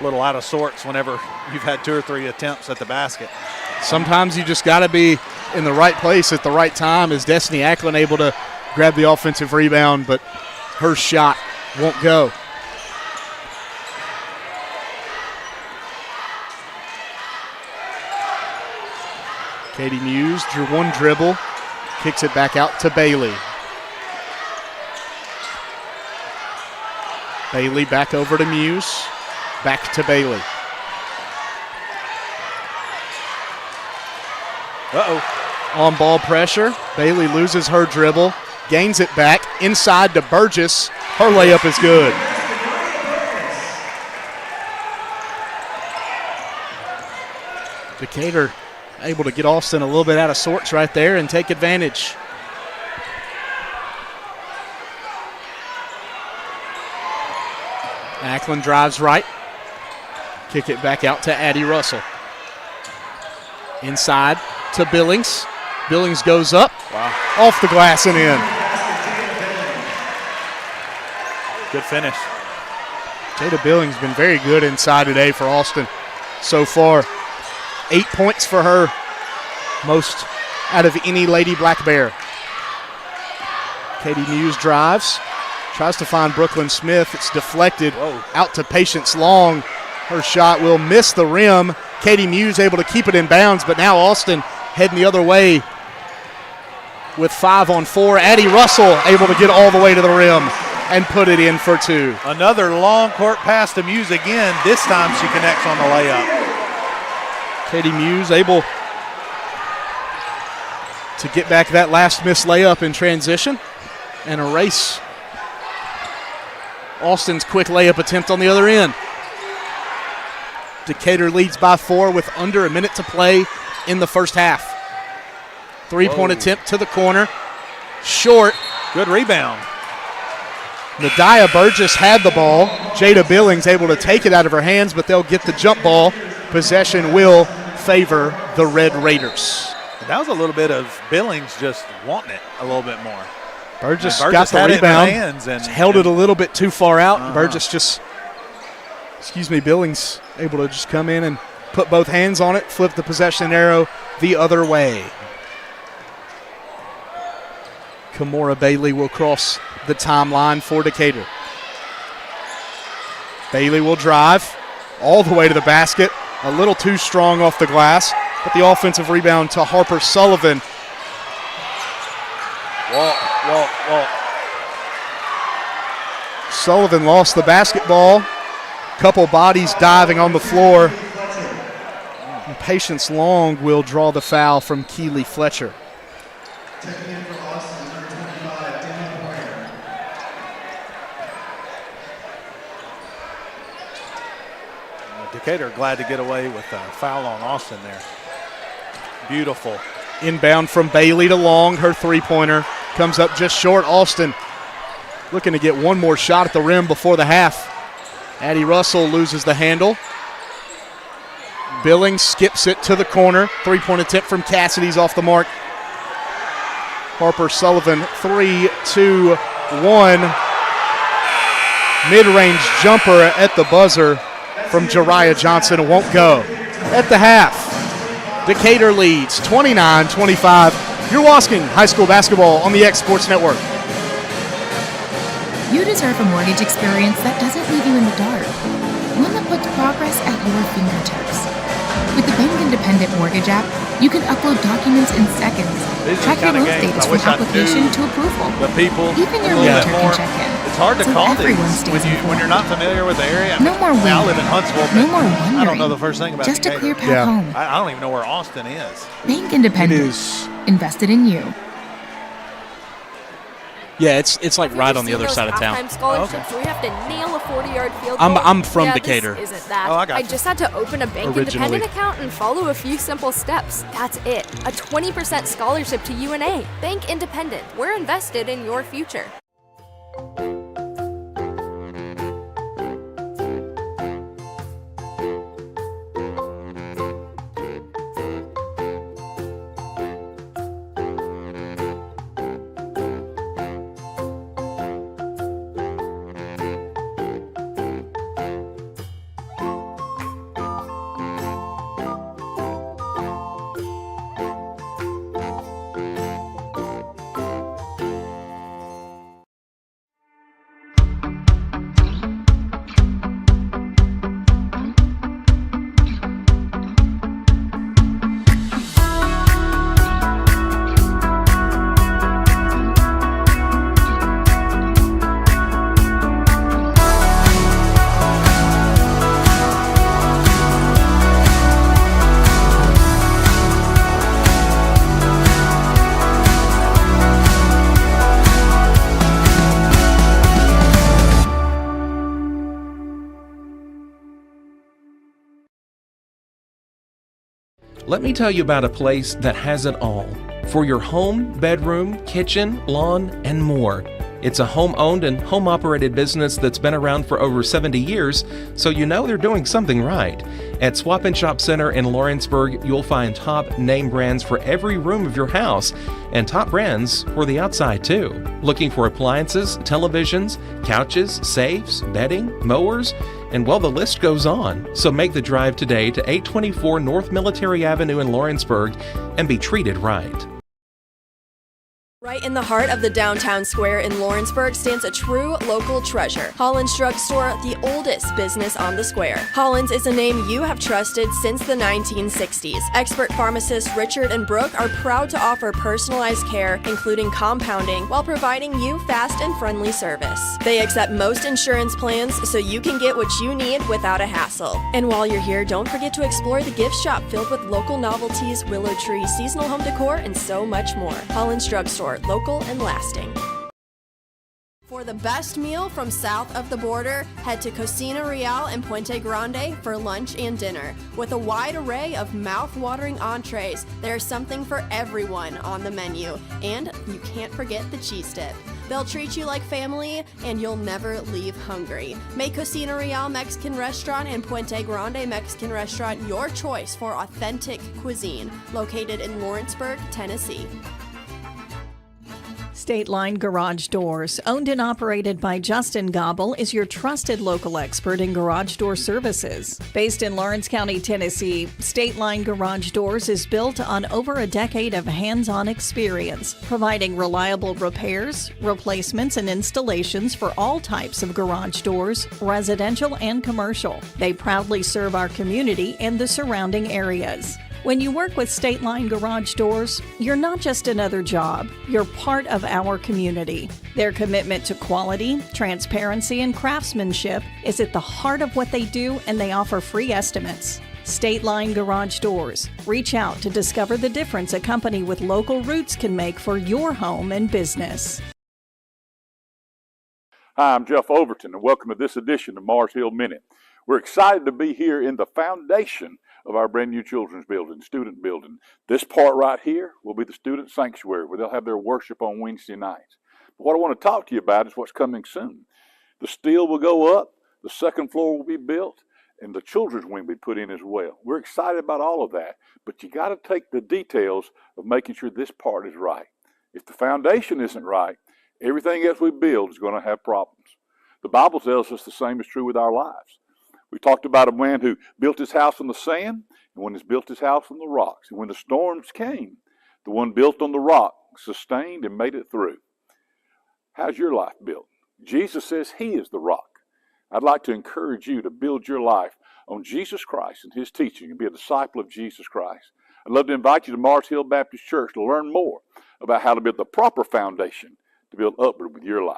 a little out of sorts whenever you've had 2 or 3 attempts at the basket. Sometimes you just got to be in the right place at the right time. Is Destiny Ackland able to grab the offensive rebound, but her shot won't go. Katie Muse drew one dribble, kicks it back out to Bailey. Bailey back over to Muse, back to Bailey. On ball pressure, Bailey loses her dribble, gains it back, inside to Burgess. Her layup is good. Decatur able to get Austin a little bit out of sorts right there and take advantage. Ackland drives right. Kick it back out to Addie Russell. Inside to Billings. Billings goes up. Wow. Off the glass and in. Good finish. Jada Billings been very good inside today for Austin so far. 8 points for her, most out of any Lady Black Bear. Katie Muse drives, tries to find Brooklyn Smith. It's deflected out to Patience Long. Her shot will miss the rim. Katie Muse able to keep it in bounds, but now Austin heading the other way with 5 on 4. Addie Russell able to get all the way to the rim and put it in for 2. Another long court pass to Muse again. This time she connects on the layup. Katie Muse able to get back that last missed layup in transition and erase Austin's quick layup attempt on the other end. Decatur leads by 4 with under a minute to play in the first half. 3-point attempt to the corner. Short. Good rebound. Nadia Burgess had the ball. Jada Billings able to take it out of her hands, but they'll get the jump ball. Possession will favor the Red Raiders. That was a little bit of Billings just wanting it a little bit more. Burgess got the rebound, held it a little bit too far out. Burgess Billings able to just come in and put both hands on it, flip the possession arrow the other way. Kimora Bailey will cross the timeline for Decatur. Bailey will drive all the way to the basket, a little too strong off the glass, but the offensive rebound to Harper Sullivan. Sullivan lost the basketball. Couple bodies diving on the floor. And Patience Long will draw the foul from Keely Fletcher. Decatur glad to get away with a foul on Austin there. Beautiful. Inbound from Bailey to Long. Her three-pointer comes up just short. Austin looking to get one more shot at the rim before the half. Addie Russell loses the handle. Billings skips it to the corner. Three-point attempt from Cassidy's off the mark. Harper Sullivan, 3-2-1. Mid-range jumper at the buzzer from Jariah Johnson. It won't go. At the half, Decatur leads 29-25. You're watching high school basketball on the X Sports Network. You deserve a mortgage experience that doesn't leave you in the dark. One that puts progress at your fingertips. With the Bank Independent Mortgage app, you can upload documents in seconds, track your loan status from application to approval. The people, even your a little realtor bit more. can check in. It's hard to So call everyone these stays when you're not familiar with the area. No more I live waiting. in Huntsville, No but more wondering. I don't know the first thing about Just a Decatur. clear path home. I don't even know where Austin is. Bank Independent. It is. Invested in you. Yeah, it's like right on the other Those side of town. halftime scholarships where we have to nail a 40-yard field I'm- goal? I'm from Yeah, Decatur. This isn't that. Oh, I got you. just had to open a Bank Originally. Independent account and follow a few simple steps. That's it. A 20% scholarship to UNA. Bank Independent. We're invested in your future. Let me tell you about a place that has it all for your home, bedroom, kitchen, lawn, and more. It's a home-owned and home-operated business that's been around for over 70 years, so you know they're doing something right. At Swap and Shop Center in Lawrenceburg, you'll find top name brands for every room of your house and top brands for the outside too. Looking for appliances, televisions, couches, safes, bedding, mowers, and well, the list goes on. So make the drive today to 824 North Military Avenue in Lawrenceburg and be treated right. Right in the heart of the downtown square in Lawrenceburg stands a true local treasure, Holland's Drugstore, the oldest business on the square. Holland's is a name you have trusted since the 1960s. Expert pharmacists Richard and Brooke are proud to offer personalized care, including compounding, while providing you fast and friendly service. They accept most insurance plans, so you can get what you need without a hassle. And while you're here, don't forget to explore the gift shop filled with local novelties, willow tree, seasonal home decor, and so much more. Holland's Drugstore, local and lasting. For the best meal from south of the border, head to Cocina Real in Puente Grande for lunch and dinner. With a wide array of mouth-watering entrees, there's something for everyone on the menu. And you can't forget the cheese dip. They'll treat you like family, and you'll never leave hungry. Make Cocina Real Mexican Restaurant and Puente Grande Mexican Restaurant your choice for authentic cuisine, located in Lawrenceburg, Tennessee. State Line Garage Doors, owned and operated by Justin Gobble, is your trusted local expert in garage door services. Based in Lawrence County, Tennessee, State Line Garage Doors is built on over a decade of hands-on experience, providing reliable repairs, replacements, and installations for all types of garage doors, residential and commercial. They proudly serve our community and the surrounding areas. When you work with State Line Garage Doors, you're not just another job, you're part of our community. Their commitment to quality, transparency, and craftsmanship is at the heart of what they do, and they offer free estimates. State Line Garage Doors. Reach out to discover the difference a company with local roots can make for your home and business. Hi, I'm Jeff Overton, and welcome to this edition of Mars Hill Minute. We're excited to be here in the foundation of our brand new children's building, student building. This part right here will be the student sanctuary where they'll have their worship on Wednesday nights. But what I want to talk to you about is what's coming soon. The steel will go up, the second floor will be built, and the children's wing will be put in as well. We're excited about all of that, but you got to take the details of making sure this part is right. If the foundation isn't right, everything else we build is going to have problems. The Bible tells us the same is true with our lives. We talked about a man who built his house on the sand and one who's built his house on the rocks. And when the storms came, the one built on the rock sustained and made it through. How's your life built? Jesus says he is the rock. I'd like to encourage you to build your life on Jesus Christ and his teaching and be a disciple of Jesus Christ. I'd love to invite you to Mars Hill Baptist Church to learn more about how to build the proper foundation to build upward with your life.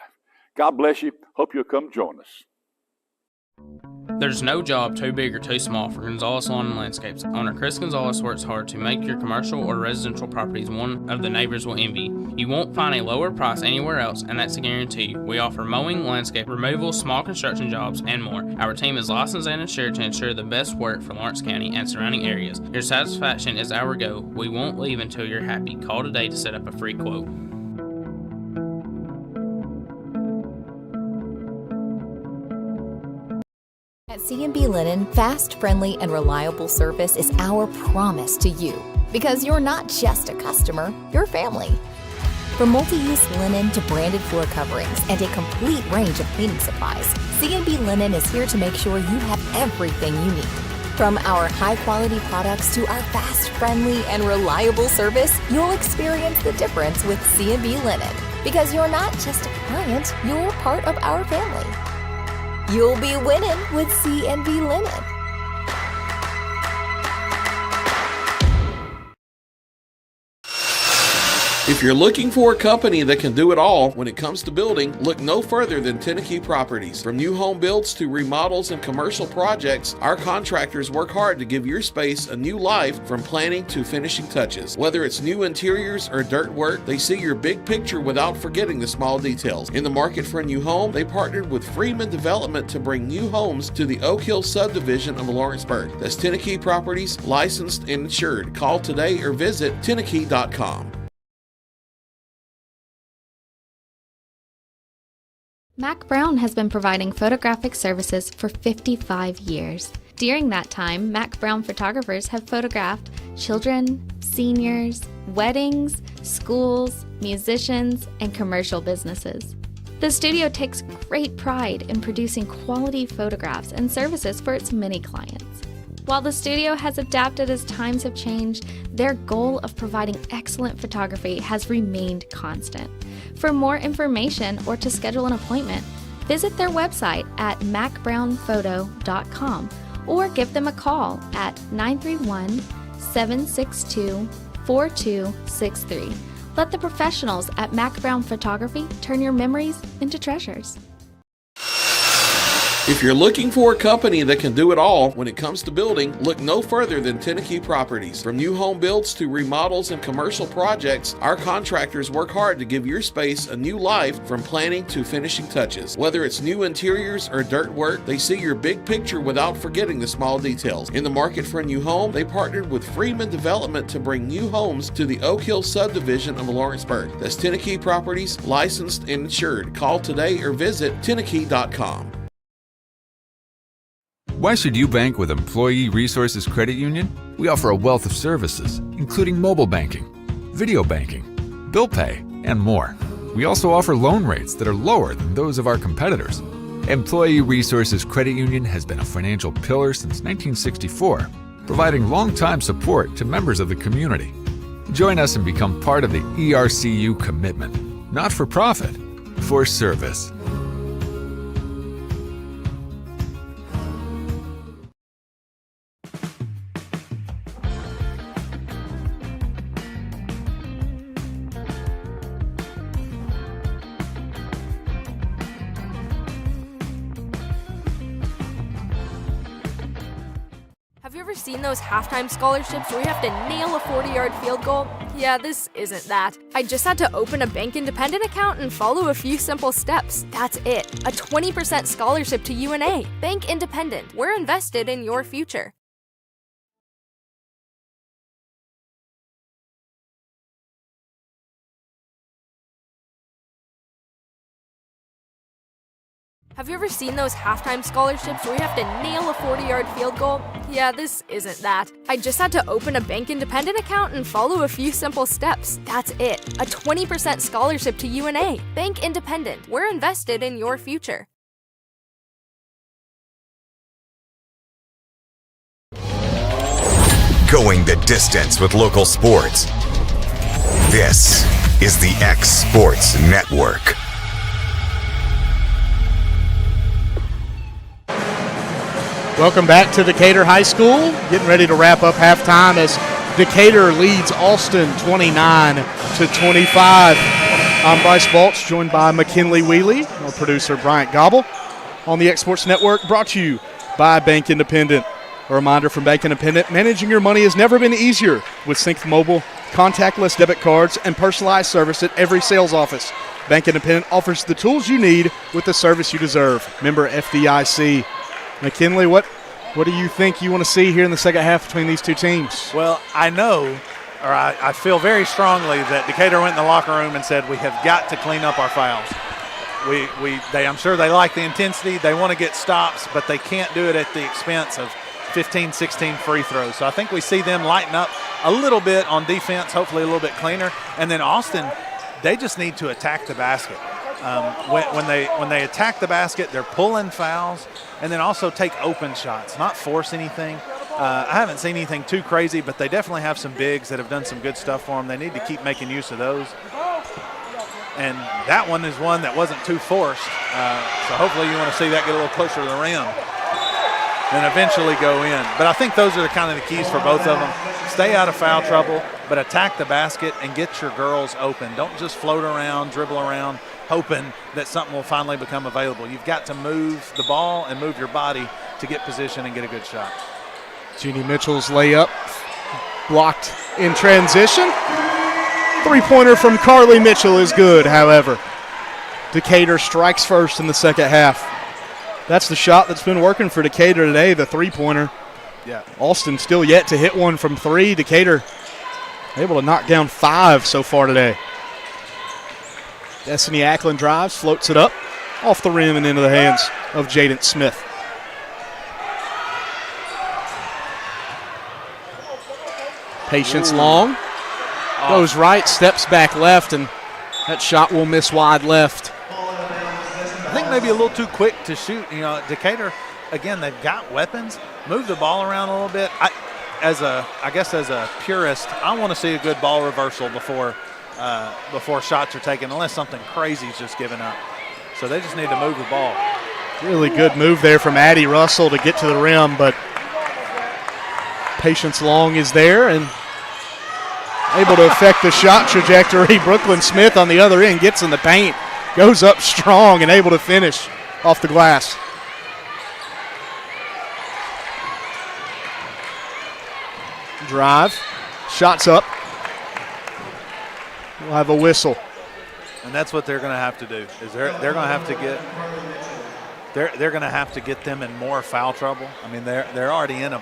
God bless you. Hope you'll come join us. There's no job too big or too small for Gonzalez Lawn and Landscapes. Owner Chris Gonzalez works hard to make your commercial or residential properties one of the neighbors will envy. You won't find a lower price anywhere else, and that's a guarantee. We offer mowing, landscape removal, small construction jobs, and more. Our team is licensed and insured to ensure the best work for Lawrence County and surrounding areas. Your satisfaction is our goal. We won't leave until you're happy. Call today to set up a free quote. At C&B Linen, fast, friendly, and reliable service is our promise to you. Because you're not just a customer, you're family. From multi-use linen to branded floor coverings and a complete range of cleaning supplies, C&B Linen is here to make sure you have everything you need. From our high-quality products to our fast, friendly, and reliable service, you'll experience the difference with C&B Linen. Because you're not just a client, you're part of our family. You'll be winning with C&B Linen. If you're looking for a company that can do it all when it comes to building, look no further than Tennessee Properties. From new home builds to remodels and commercial projects, our contractors work hard to give your space a new life from planning to finishing touches. Whether it's new interiors or dirt work, they see your big picture without forgetting the small details. In the market for a new home, they partnered with Freeman Development to bring new homes to the Oak Hill subdivision of Lawrenceburg. That's Tennessee Properties, licensed and insured. Call today or visit tennessee.com. Mac Brown has been providing photographic services for 55 years. During that time, Mac Brown photographers have photographed children, seniors, weddings, schools, musicians, and commercial businesses. The studio takes great pride in producing quality photographs and services for its many clients. While the studio has adapted as times have changed, their goal of providing excellent photography has remained constant. For more information or to schedule an appointment, visit their website at macbrownphoto.com or give them a call at 931-762-4263. Let the professionals at Mac Brown Photography turn your memories into treasures. If you're looking for a company that can do it all when it comes to building, look no further than Tennessee Properties. From new home builds to remodels and commercial projects, our contractors work hard to give your space a new life from planning to finishing touches. Whether it's new interiors or dirt work, they see your big picture without forgetting the small details. In the market for a new home, they partnered with Freeman Development to bring new homes to the Oak Hill subdivision of Lawrenceburg. That's Tennessee Properties, licensed and insured. Call today or visit tennessee.com. Why should you bank with Employee Resources Credit Union? We offer a wealth of services, including mobile banking, video banking, bill pay, and more. We also offer loan rates that are lower than those of our competitors. Employee Resources Credit Union has been a financial pillar since 1964, providing long-time support to members of the community. Join us and become part of the ERCU commitment, not for profit, for service. Have you ever seen those halftime scholarships where you have to nail a 40-yard field goal? Yeah, this isn't that. I just had to open a bank independent account and follow a few simple steps. That's it. A 20% scholarship to UNA. Bank Independent. We're invested in your future. Have you ever seen those halftime scholarships where you have to nail a 40-yard field goal? Yeah, this isn't that. I just had to open a bank independent account and follow a few simple steps. That's it. A 20% scholarship to UNA. Bank Independent. We're invested in your future. going the distance with local sports. This is the X Sports Network. Welcome back to Decatur High School. Getting ready to wrap up halftime as Decatur leads Austin 29-25. I'm Bryce Balch, joined by McKinley Wheely, our producer Bryant Gobble. On the X Sports Network, brought to you by Bank Independent. A reminder from Bank Independent, managing your money has never been easier with Sync Mobile, contactless debit cards, and personalized service at every sales office. Bank Independent offers the tools you need with the service you deserve. Member FDIC. McKinley, what do you think you want to see here in the second half between these two teams? Well, I feel very strongly that Decatur went in the locker room and said we have got to clean up our fouls. I'm sure they like the intensity. They want to get stops, but they can't do it at the expense of 15, 16 free throws. So I think we see them lighten up a little bit on defense, hopefully a little bit cleaner. And then Austin, they just need to attack the basket. When they attack the basket, they're pulling fouls, and then also take open shots, not force anything. I haven't seen anything too crazy, but they definitely have some bigs that have done some good stuff for them. They need to keep making use of those. And that one is one that wasn't too forced. So hopefully you want to see that get a little closer to the rim and eventually go in. But I think those are the kind of the keys for both of them. Stay out of foul trouble, but attack the basket and get your girls open. Don't just float around, dribble around, hoping that something will finally become available. You've got to move the ball and move your body to get position and get a good shot. Jeannie Mitchell's layup blocked in transition. Three-pointer from Carly Mitchell is good, however. Decatur strikes first in the second half. That's the shot that's been working for Decatur today, the three-pointer. Yeah. Austin still yet to hit one from three. Decatur able to knock down 5 so far today. Destiny Ackland drives, floats it up, off the rim and into the hands of Jaden Smith. Patience Long goes right, steps back left, and that shot will miss wide left. I think maybe a little too quick to shoot. You know, Decatur, again, they've got weapons. Move the ball around a little bit. I guess as a purist, I want to see a good ball reversal before shots are taken, unless something crazy is just given up. So they just need to move the ball. Really good move there from Addie Russell to get to the rim, but Patience Long is there and able to affect the shot trajectory. Brooklyn Smith on the other end gets in the paint, goes up strong and able to finish off the glass. Drive, shots up. We'll have a whistle. And that's what they're going to have to do. Is they're going to have to get they're going to have to get them in more foul trouble. I mean, they're already in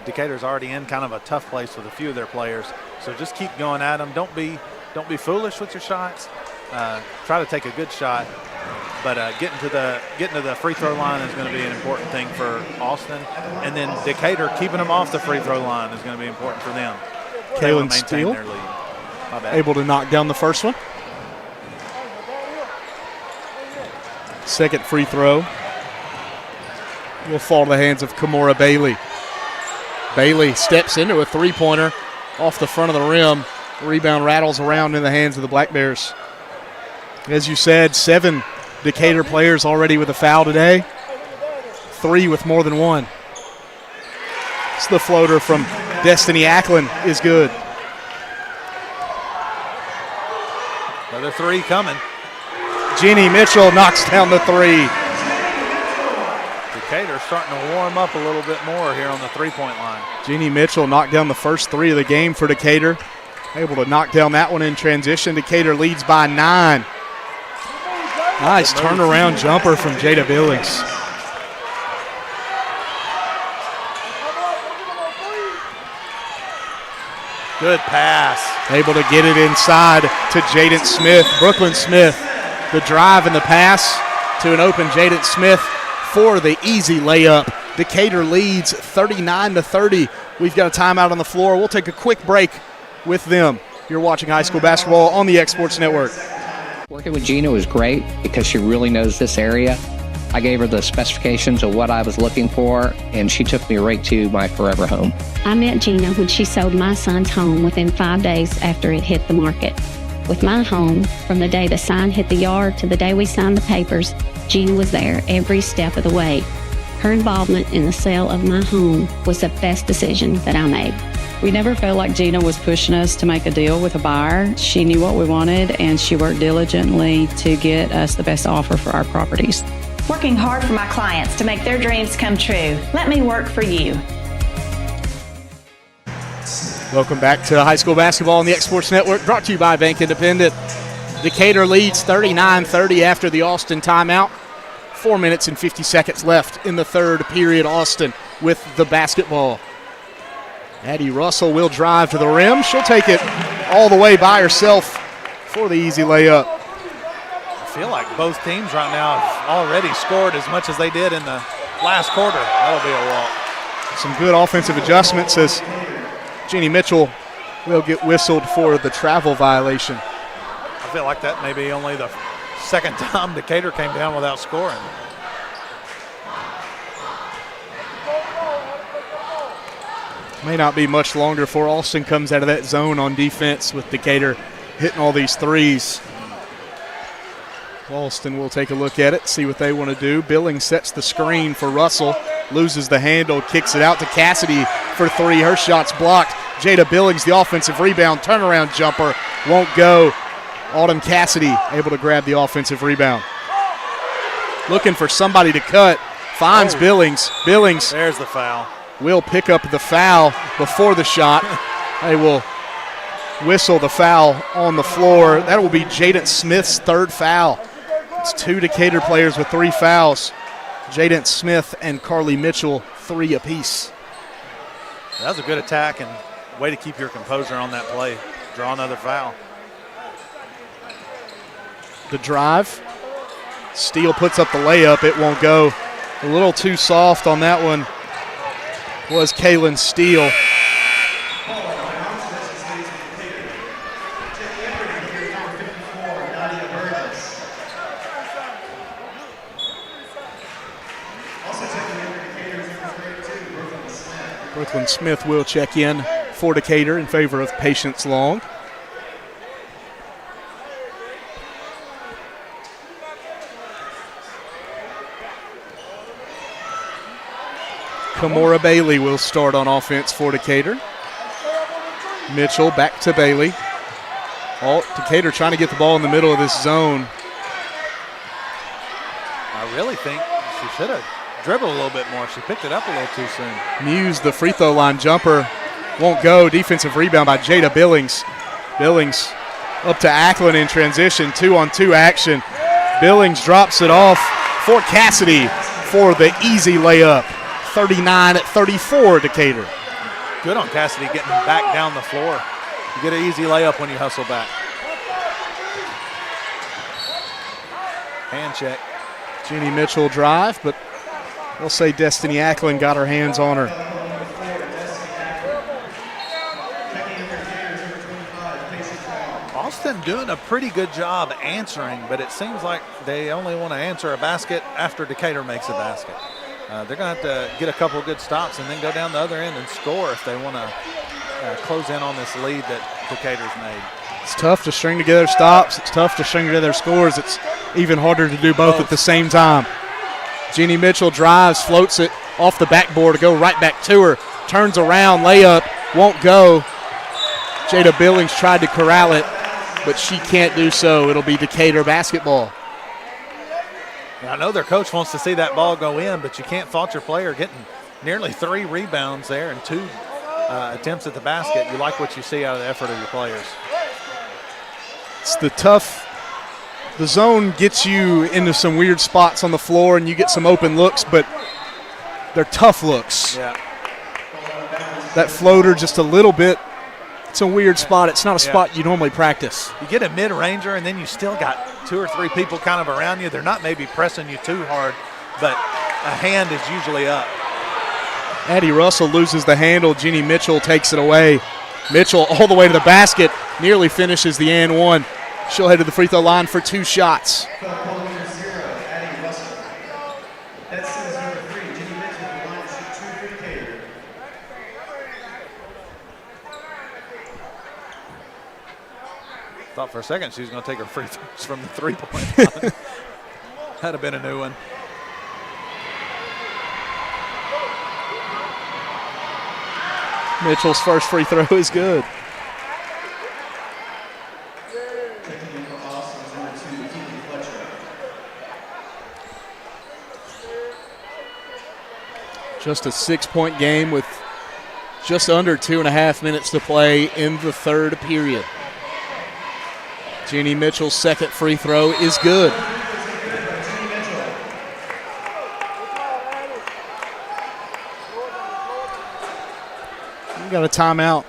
Decatur's already in kind of a tough place with a few of their players. So just keep going at them. Don't be foolish with your shots. Try to take a good shot, but getting to the free throw line is going to be an important thing for Austin. And then Decatur keeping them off the free throw line is going to be important for them. Kalen Steele able to knock down the first one. Second free throw will fall to the hands of Kimora Bailey. Bailey steps into a three-pointer off the front of the rim. Rebound rattles around in the hands of the Black Bears. As you said, 7 Decatur players already with a foul today. 3 with more than one. It's the floater from Destiny Ackland is good. Another 3 coming. Jeannie Mitchell knocks down the 3. Decatur starting to warm up a little bit more here on the three-point line. Jeannie Mitchell knocked down the first 3 of the game for Decatur. Able to knock down that one in transition. Decatur leads by 9. Nice turnaround jumper from Jada Billings. Good pass. Able to get it inside to Jaden Smith. Brooklyn Smith, the drive and the pass to an open Jaden Smith for the easy layup. Decatur leads 39-30. We've got a timeout on the floor. We'll take a quick break with them. You're watching high school basketball on the X Sports Network. Working with Gina was great because she really knows this area. I gave her the specifications of what I was looking for, and she took me right to my forever home. I met Gina when she sold my son's home within 5 days after it hit the market. With my home, from the day the sign hit the yard to the day we signed the papers, Gina was there every step of the way. Her involvement in the sale of my home was the best decision that I made. We never felt like Gina was pushing us to make a deal with a buyer. She knew what we wanted, and she worked diligently to get us the best offer for our properties. Working hard for my clients to make their dreams come true. Let me work for you. Welcome back to high school basketball on the X Sports Network, brought to you by Bank Independent. Decatur leads 39-30 after the Austin timeout. 4 minutes and 50 seconds left in the third period. Austin with the basketball. Addie Russell will drive to the rim. She'll take it all the way by herself for the easy layup. I feel like both teams right now have already scored as much as they did in the last quarter. That'll be a walk. Some good offensive adjustments as Jeannie Mitchell will get whistled for the travel violation. I feel like that may be only the second time Decatur came down without scoring. May not be much longer before Austin comes out of that zone on defense with Decatur hitting all these threes. Austin will take a look at it, see what they want to do. Billings sets the screen for Russell, loses the handle, kicks it out to Cassidy for three. Her shot's blocked. Jada Billings, the offensive rebound, turnaround jumper, won't go. Autumn Cassidy able to grab the offensive rebound. Looking for somebody to cut, finds Billings. Billings. There's the foul. Will pick up the foul before the shot. They will whistle the foul on the floor. That will be Jaden Smith's third foul. It's two Decatur players with three fouls. Jaden Smith and Carly Mitchell, three apiece. That was a good attack and way to keep your composure on that play. Draw another foul. The drive. Steele puts up the layup. It won't go. A little too soft on that one was Kaylin Steele. Brooklyn Smith will check in for Decatur in favor of Patience Long. Kamora Bailey will start on offense for Decatur. Mitchell back to Bailey. Decatur trying to get the ball in the middle of this zone. I really think she should have dribbled a little bit more. She picked it up a little too soon. Muse, the free throw line jumper, won't go. Defensive rebound by Jada Billings. Billings up to Ackland in transition. 2-on-2 action. Billings drops it off for Cassidy for the easy layup. 39-34 Decatur. Good on Cassidy getting back down the floor. You get an easy layup when you hustle back. Hand check. Jeannie Mitchell drive, but we'll say Destiny Ackland got her hands on her. Austin doing a pretty good job answering, but it seems like they only want to answer a basket after Decatur makes a basket. They're going to have to get a couple of good stops and then go down the other end and score if they want to close in on this lead that Decatur's made. It's tough to string together stops. It's tough to string together scores. It's even harder to do both at the same time. Jeannie Mitchell drives, floats it off the backboard to go right back to her. Turns around, layup, won't go. Jada Billings tried to corral it, but she can't do so. It'll be Decatur basketball. I know their coach wants to see that ball go in, but you can't fault your player getting nearly 3 rebounds there and 2 attempts at the basket. You like what you see out of the effort of your players. It's the zone gets you into some weird spots on the floor and you get some open looks, but they're tough looks. Yeah. That floater just a little bit, it's a weird spot. It's not a spot you normally practice. You get a mid-ranger and then you still got 2 or 3 people kind of around you. They're not maybe pressing you too hard, but a hand is usually up. Addie Russell loses the handle. Jeannie Mitchell takes it away. Mitchell all the way to the basket, nearly finishes the and one. She'll head to the free throw line for 2 shots. Thought for a second she was going to take her free throws from the three-point line. That'd have been a new one. Mitchell's first free throw is good. Just a 6-point game with just under 2.5 minutes to play in the third period. Jeannie Mitchell's second free throw is good. We got a timeout.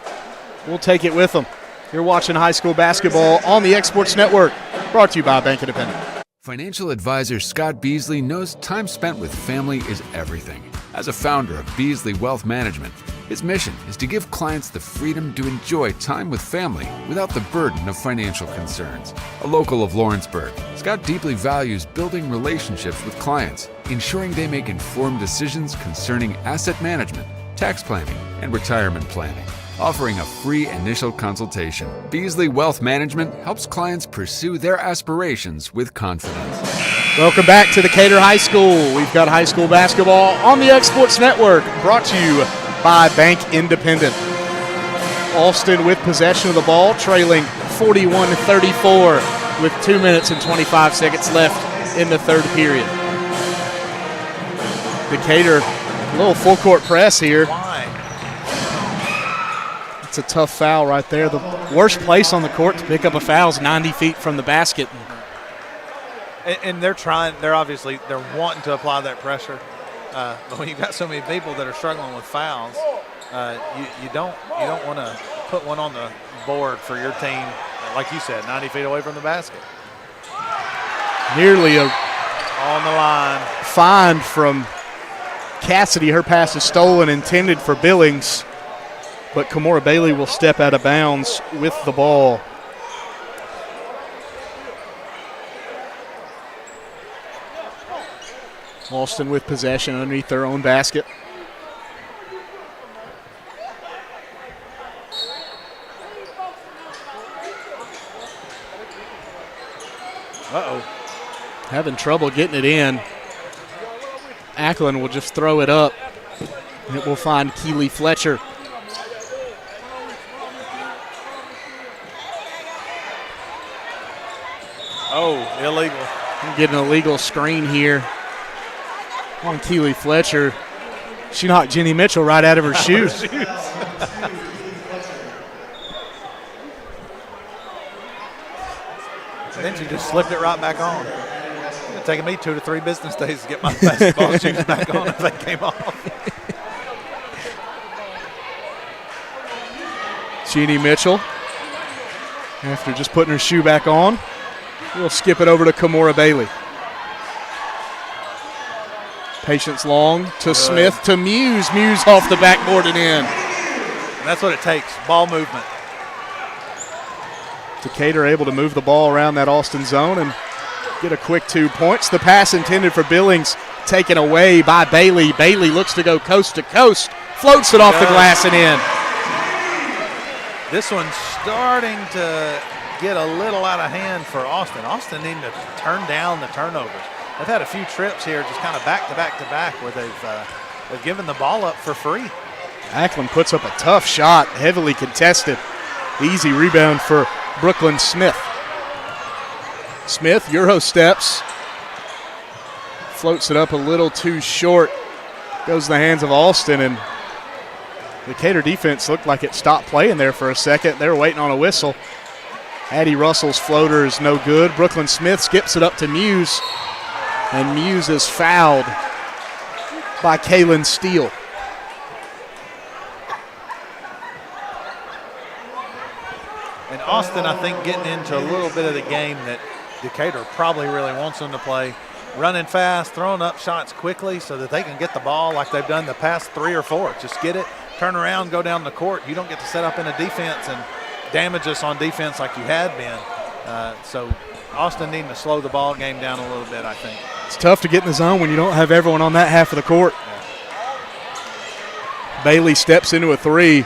We'll take it with them. You're watching high school basketball on the X Sports Network, brought to you by Bank Independent. Financial advisor Scott Beasley knows time spent with family is everything. As a founder of Beasley Wealth Management, his mission is to give clients the freedom to enjoy time with family without the burden of financial concerns. A local of Lawrenceburg, Scott deeply values building relationships with clients, ensuring they make informed decisions concerning asset management, tax planning, and retirement planning. Offering a free initial consultation, Beasley Wealth Management helps clients pursue their aspirations with confidence. Welcome back to Decatur High School. We've got high school basketball on the X Sports Network, brought to you by Bank Independent. Alston with possession of the ball, trailing 41-34 with 2 minutes and 25 seconds left in the third period. Decatur, a little full court press here. It's a tough foul right there. The worst place on the court to pick up a foul is 90 feet from the basket. And they're trying. They're wanting to apply that pressure. But when you've got so many people that are struggling with fouls, you don't want to put one on the board for your team, like you said, 90 feet away from the basket. Nearly a on the line. Find from Cassidy. Her pass is stolen, intended for Billings. But Kimora Bailey will step out of bounds with the ball. Alston with possession underneath their own basket. Uh-oh. Having trouble getting it in. Ackland will just throw it up. And it will find Keely Fletcher. Oh, illegal. Getting an illegal screen here on Keely Fletcher. She knocked Jenny Mitchell right out of her shoes. And then she just slipped it right back on. It's taking me 2 to 3 business days to get my basketball shoes back on if they came off. Jeannie Mitchell, after just putting her shoe back on, we'll skip it over to Kimora Bailey. Patience long to Good. Smith to Muse. Muse off the backboard and in. And that's what it takes, ball movement. Decatur able to move the ball around that Alston zone and get a quick 2 points. The pass intended for Billings taken away by Bailey. Bailey looks to go coast to coast, floats it off the glass and in. This one's starting to get a little out of hand for Alston. Alston needing to turn down the turnovers. They've had a few trips here just kind of back to back to back where they've given the ball up for free. Ackland puts up a tough shot, heavily contested. Easy rebound for Brooklyn Smith. Smith, Euro steps. Floats it up a little too short. Goes in the hands of Alston, and the Decatur defense looked like it stopped playing there for a second. They were waiting on a whistle. Addie Russell's floater is no good. Brooklyn Smith skips it up to Muse, and Muse is fouled by Kaylin Steele. And Alston, I think, getting into a little bit of the game that Decatur probably really wants them to play. Running fast, throwing up shots quickly so that they can get the ball like they've done the past 3 or 4. Just get it, turn around, go down the court. You don't get to set up in a defense and damage us on defense like you had been. So Alston needing to slow the ball game down a little bit, I think. It's tough to get in the zone when you don't have everyone on that half of the court. Yeah. Bailey steps into a 3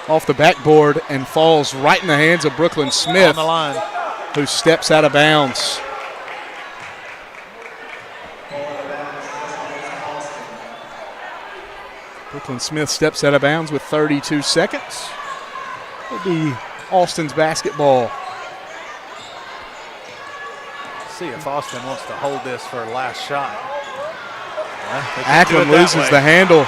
off the backboard and falls right in the hands of Brooklyn Smith. On the line. who steps out of bounds. Brooklyn Smith steps out of bounds with 32 seconds. It'll be Austin's basketball. See if Austin wants to hold this for a last shot. Ackland loses the handle.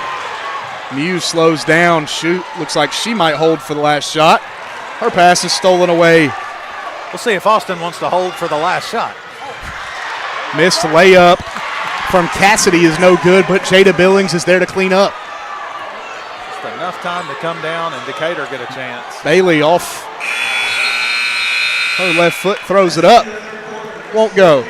Muse slows down. Shoot, looks like she might hold for the last shot. Her pass is stolen away. We'll see if Austin wants to hold for the last shot. Missed layup from Cassidy is no good, but Jada Billings is there to clean up. Just enough time to come down and Decatur get a chance. Bailey off her left foot, throws it up. Won't go.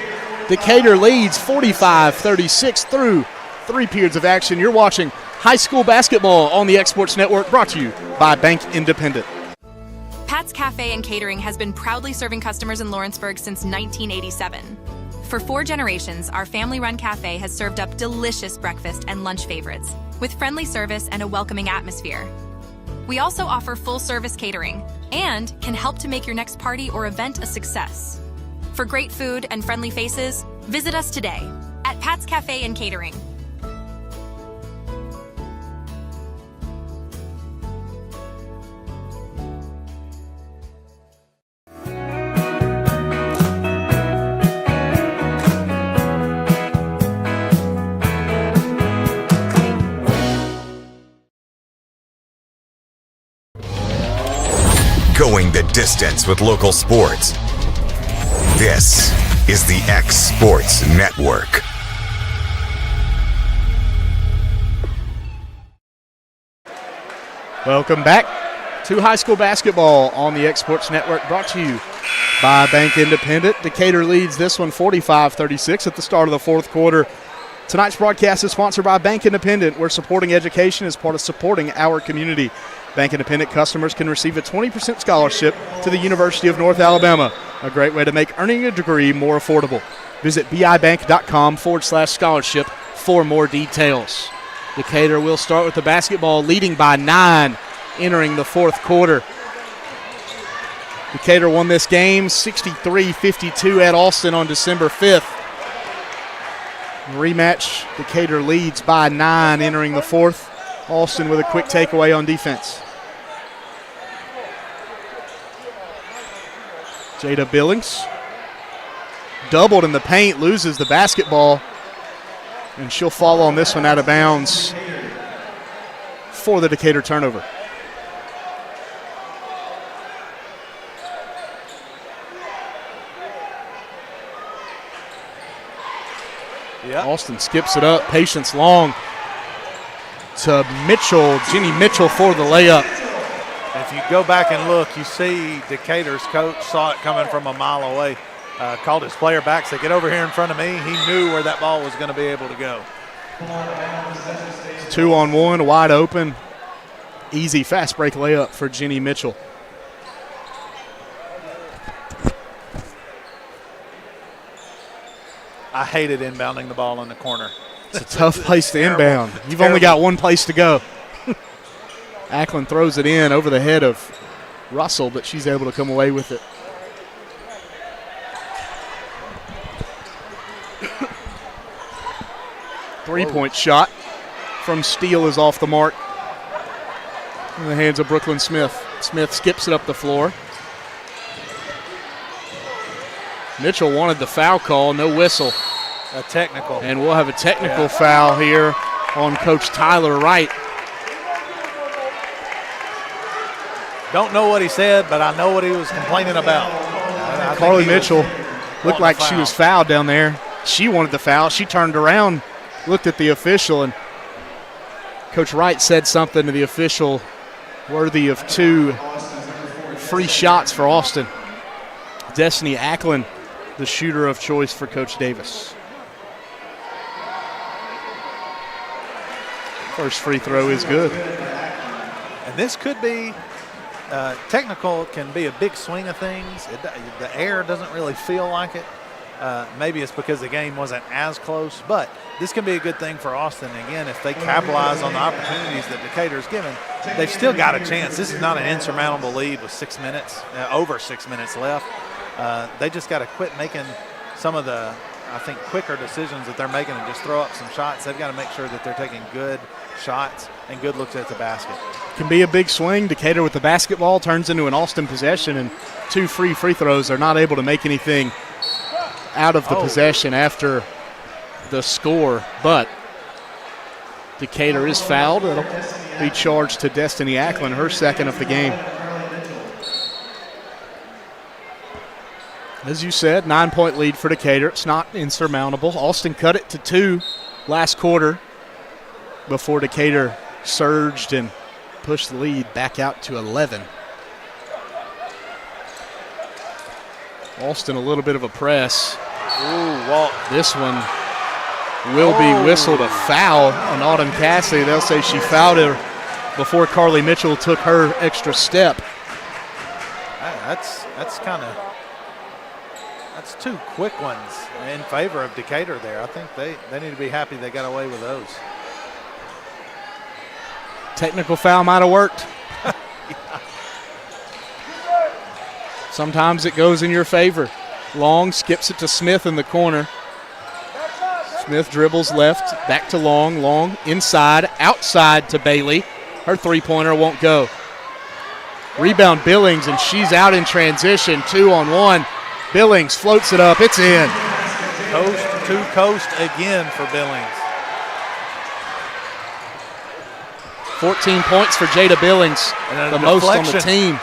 Decatur leads 45-36 through 3 periods of action. You're watching high school basketball on the X Sports Network, brought to you by Bank Independent. Pat's Cafe and Catering has been proudly serving customers in Lawrenceburg since 1987. For 4 generations, our family-run cafe has served up delicious breakfast and lunch favorites, with friendly service and a welcoming atmosphere. We also offer full-service catering and can help to make your next party or event a success. For great food and friendly faces, visit us today at Pat's Cafe and Catering. Going the distance with local sports. This is the X Sports Network. Welcome back to high school basketball on the X Sports Network, brought to you by Bank Independent. Decatur leads this one 45-36 at the start of the fourth quarter. Tonight's broadcast is sponsored by Bank Independent, where supporting education is part of supporting our community. Bank Independent customers can receive a 20% scholarship to the University of North Alabama, a great way to make earning a degree more affordable. Visit bibank.com/scholarship for more details. Decatur will start with the basketball, leading by 9 entering the fourth quarter. Decatur won this game 63-52 at Austin on December 5th. Rematch, Decatur leads by 9 entering the fourth. Austin with a quick takeaway on defense. Jada Billings doubled in the paint, loses the basketball, and she'll fall on this one out of bounds for the Decatur turnover. Yep. Austin skips it up, Patience Long to Mitchell, Jenny Mitchell for the layup. If you go back and look, you see Decatur's coach saw it coming from a mile away. Called his player back, said, "Get over here in front of me." He knew where that ball was going to be able to go. 2-on-1, wide open. Easy fast break layup for Jenny Mitchell. I hated inbounding the ball in the corner. It's a tough place to inbound. You've only got one place to go. Ackland throws it in over the head of Russell, but she's able to come away with it. Three-point shot from Steele is off the mark. In the hands of Brooklyn Smith. Smith skips it up the floor. Mitchell wanted the foul call, no whistle. A technical. And we'll have a technical foul here on Coach Tyler Wright. Don't know what he said, but I know what he was complaining about. Carly Mitchell looked like she was fouled down there. She wanted the foul. She turned around, looked at the official, and Coach Wright said something to the official worthy of 2 free shots for Austin. Destiny Ackland, the shooter of choice for Coach Davis. First free throw is good. And this could be technical, can be a big swing of things. The air doesn't really feel like it. Maybe it's because the game wasn't as close, but this can be a good thing for Austin. Again, if they capitalize on the opportunities that Decatur's given, they've still got a chance. This is not an insurmountable lead with 6 minutes, over 6 minutes left. They just got to quit making some of the, I think, quicker decisions that they're making and just throw up some shots. They've got to make sure that they're taking good shots and good looks at the basket. Can be a big swing. Decatur with the basketball turns into an Austin possession, and 2 free throws. They're not able to make anything out of the possession after the score, but Decatur is fouled. It'll be charged to Destiny Ackland, her second of the game. As you said, 9-point lead for Decatur. It's not insurmountable. Austin cut it to 2 last quarter before Decatur surged and pushed the lead back out to 11. Austin a little bit of a press. Ooh, Walt. This one will be whistled a foul on Autumn Cassidy. They'll say she fouled her before Carly Mitchell took her extra step. That's kind of, that's 2 quick ones in favor of Decatur there. I think they need to be happy they got away with those. Technical foul might have worked. Sometimes it goes in your favor. Long skips it to Smith in the corner. Smith dribbles left, back to Long. Long inside, outside to Bailey. Her three-pointer won't go. Rebound Billings, and she's out in transition. 2-on-1. Billings floats it up. It's in. Coast to coast again for Billings. 14 points for Jada Billings, the most on the team.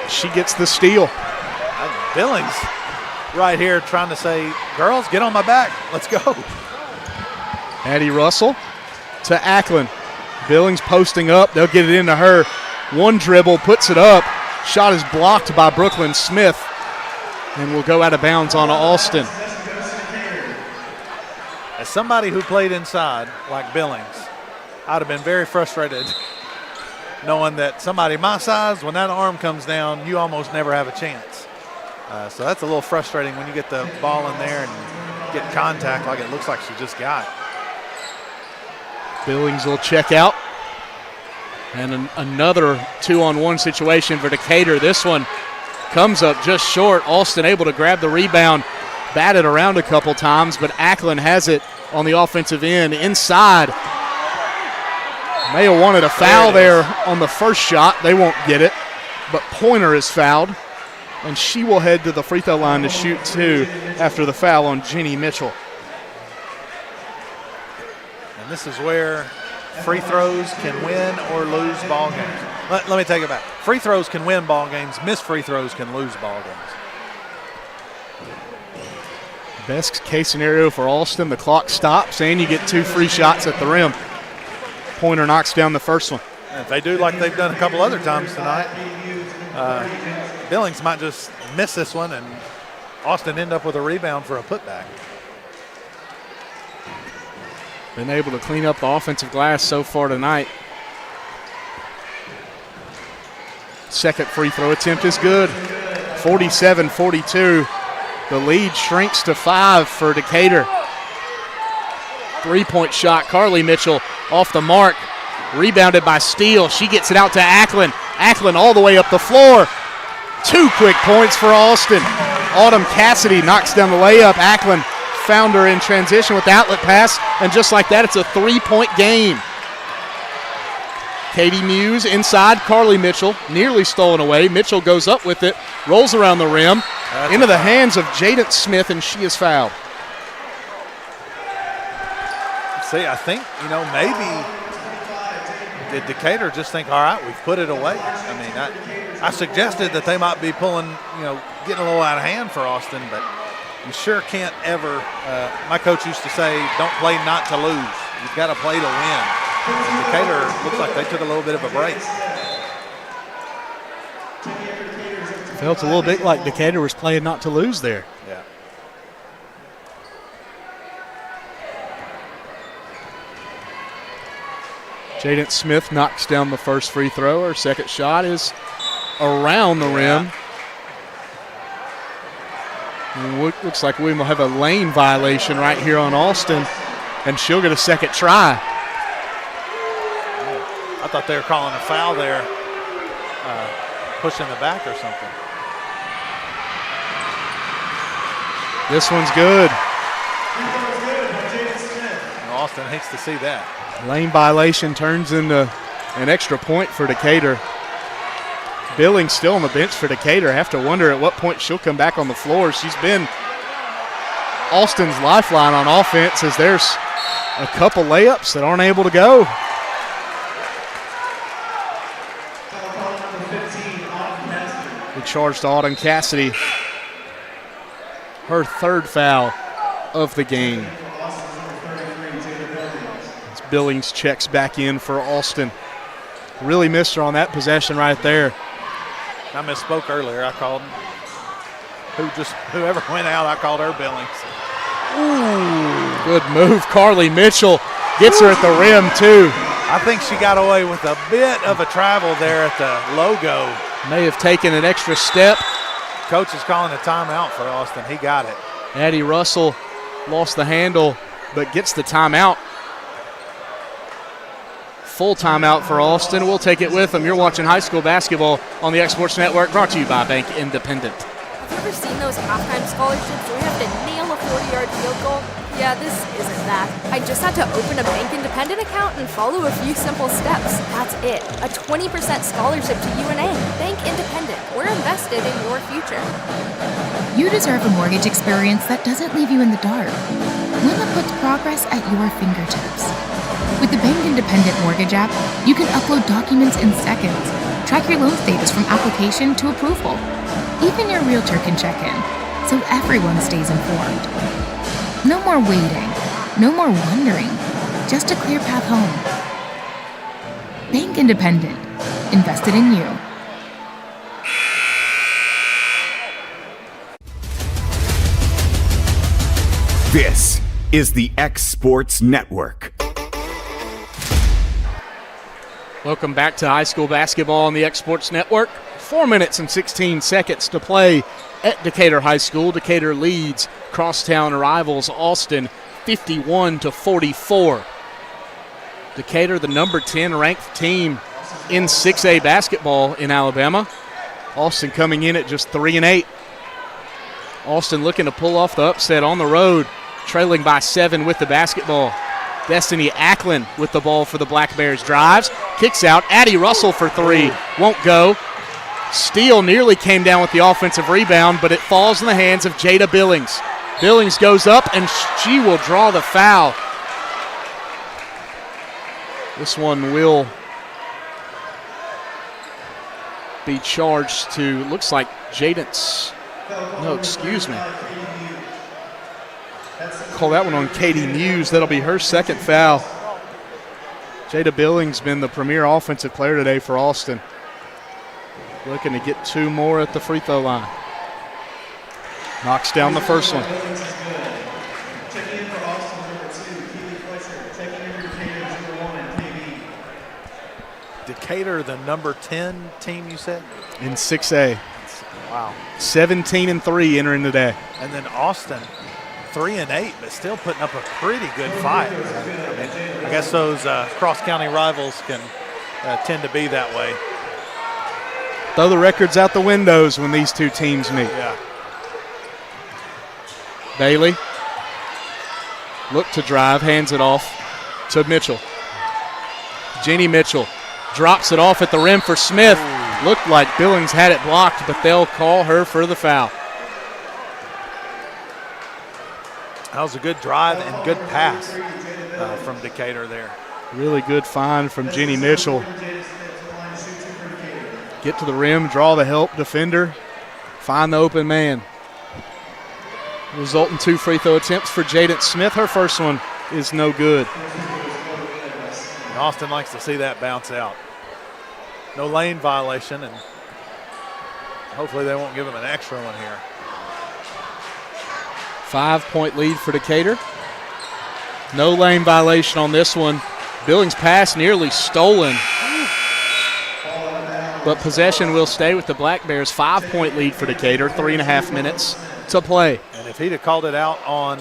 She gets the steal. Billings right here trying to say, girls, get on my back. Let's go. Addie Russell to Ackland. Billings posting up. They'll get it into her. One dribble, puts it up. Shot is blocked by Brooklyn Smith and will go out of bounds on Austin. As somebody who played inside like Billings, I'd have been very frustrated knowing that somebody my size, when that arm comes down, you almost never have a chance. So that's a little frustrating when you get the ball in there and get contact like it looks like she just got. Billings will check out. And another 2-on-1 situation for Decatur. This one comes up just short. Austin able to grab the rebound, bat it around a couple times, but Ackland has it on the offensive end inside. May have wanted a foul there on the first shot. They won't get it, but Pointer is fouled, and she will head to the free throw line to shoot 2 after the foul on Jenny Mitchell. And this is where free throws can win or lose ball games. Let me take it back. Free throws can win ball games. Missed free throws can lose ball games. Best case scenario for Austin, the clock stops and you get 2 free shots at the rim. Pointer knocks down the first one. And if they do like they've done a couple other times tonight, Billings might just miss this one and Austin end up with a rebound for a putback. Been able to clean up the offensive glass so far tonight. Second free throw attempt is good. 47-42. The lead shrinks to 5 for Decatur. 3-point shot. Carly Mitchell off the mark. Rebounded by Steele. She gets it out to Ackland. Ackland all the way up the floor. 2 quick points for Austin. Autumn Cassidy knocks down the layup. Ackland found her in transition with the outlet pass, and just like that, it's a 3-point game. Katie Muse inside. Carly Mitchell nearly stolen away. Mitchell goes up with it, rolls around the rim, into the hands of Jaden Smith, and she is fouled. See, I think, maybe did Decatur just think, all right, we've put it away. I mean, I suggested that they might be pulling, getting a little out of hand for Austin, but you sure can't ever, my coach used to say, don't play not to lose. You've got to play to win. And Decatur looks like they took a little bit of a break. Felt a little bit like Decatur was playing not to lose there. Yeah. Jaden Smith knocks down the first free throw. Her second shot is around the rim. And looks like we will have a lane violation right here on Austin, and she'll get a second try. I thought they were calling a foul there, pushing the back or something. This one's good. Austin hates to see that. Lane violation turns into an extra point for Decatur. Billings still on the bench for Decatur. Have to wonder at what point she'll come back on the floor. She's been Austin's lifeline on offense, as there's a couple layups that aren't able to go. We charged Auden Cassidy, her third foul of the game. As Billings checks back in for Austin. Really missed her on that possession right there. I misspoke earlier. I called whoever went out, I called her Billings. Ooh, good move. Carly Mitchell gets her at the rim, too. I think she got away with a bit of a travel there at the logo. May have taken an extra step. Coach is calling a timeout for Austin. He got it. Addie Russell lost the handle, but gets the timeout. Full timeout for Austin. We'll take it with them. You're watching high school basketball on the X Sports Network, brought to you by Bank Independent. Have you ever seen those halftime scholarships where you have to nail a 40-yard field goal? Yeah, this isn't that. I just had to open a Bank Independent account and follow a few simple steps. That's it. A 20% scholarship to UNA. Bank Independent. We're invested in your future. You deserve a mortgage experience that doesn't leave you in the dark. One that puts progress at your fingertips. With the Bank Independent Mortgage app, you can upload documents in seconds, track your loan status from application to approval. Even your realtor can check in, so everyone stays informed. No more waiting, no more wondering, just a clear path home. Bank Independent, invested in you. This is the X Sports Network. Welcome back to high school basketball on the X Sports Network. 4 minutes and 16 seconds to play at Decatur High School. Decatur leads crosstown rivals Austin 51-44. Decatur, the number 10 ranked team in 6A basketball in Alabama. Austin coming in at just 3-8. Austin looking to pull off the upset on the road, trailing by 7 with the basketball. Destiny Ackland with the ball for the Black Bears. Drives, kicks out. Addie Russell for three. Won't go. Steele nearly came down with the offensive rebound, but it falls in the hands of Jada Billings. Billings goes up, and she will draw the foul. This one will be charged to, looks like Jaden's, no, excuse me. Call that one on Katie Muse. That'll be her second foul. Jada Billings been the premier offensive player today for Austin. Looking to get 2 more at the free throw line. Knocks down the first one. Decatur, the number 10 team, you said? In 6A. Wow. 17-3 entering today. And then Austin, 3-8, but still putting up a pretty good fight. I guess those cross-county rivals can tend to be that way. Throw the records out the windows when these two teams meet. Yeah. Bailey look to drive, hands it off to Mitchell. Jeannie Mitchell drops it off at the rim for Smith. Ooh. Looked like Billings had it blocked, but they'll call her for the foul. That was a good drive and good pass from Decatur there. Really good find from Jeannie Mitchell. Get to the rim, draw the help defender, find the open man. Resulting 2 free throw attempts for Jaden Smith. Her first one is no good. And Austin likes to see that bounce out. No lane violation, and hopefully they won't give him an extra one here. 5-point lead for Decatur. No lane violation on this one. Billings' pass nearly stolen. But possession will stay with the Black Bears. 5-point lead for Decatur, 3.5 minutes to play. And if he'd have called it out on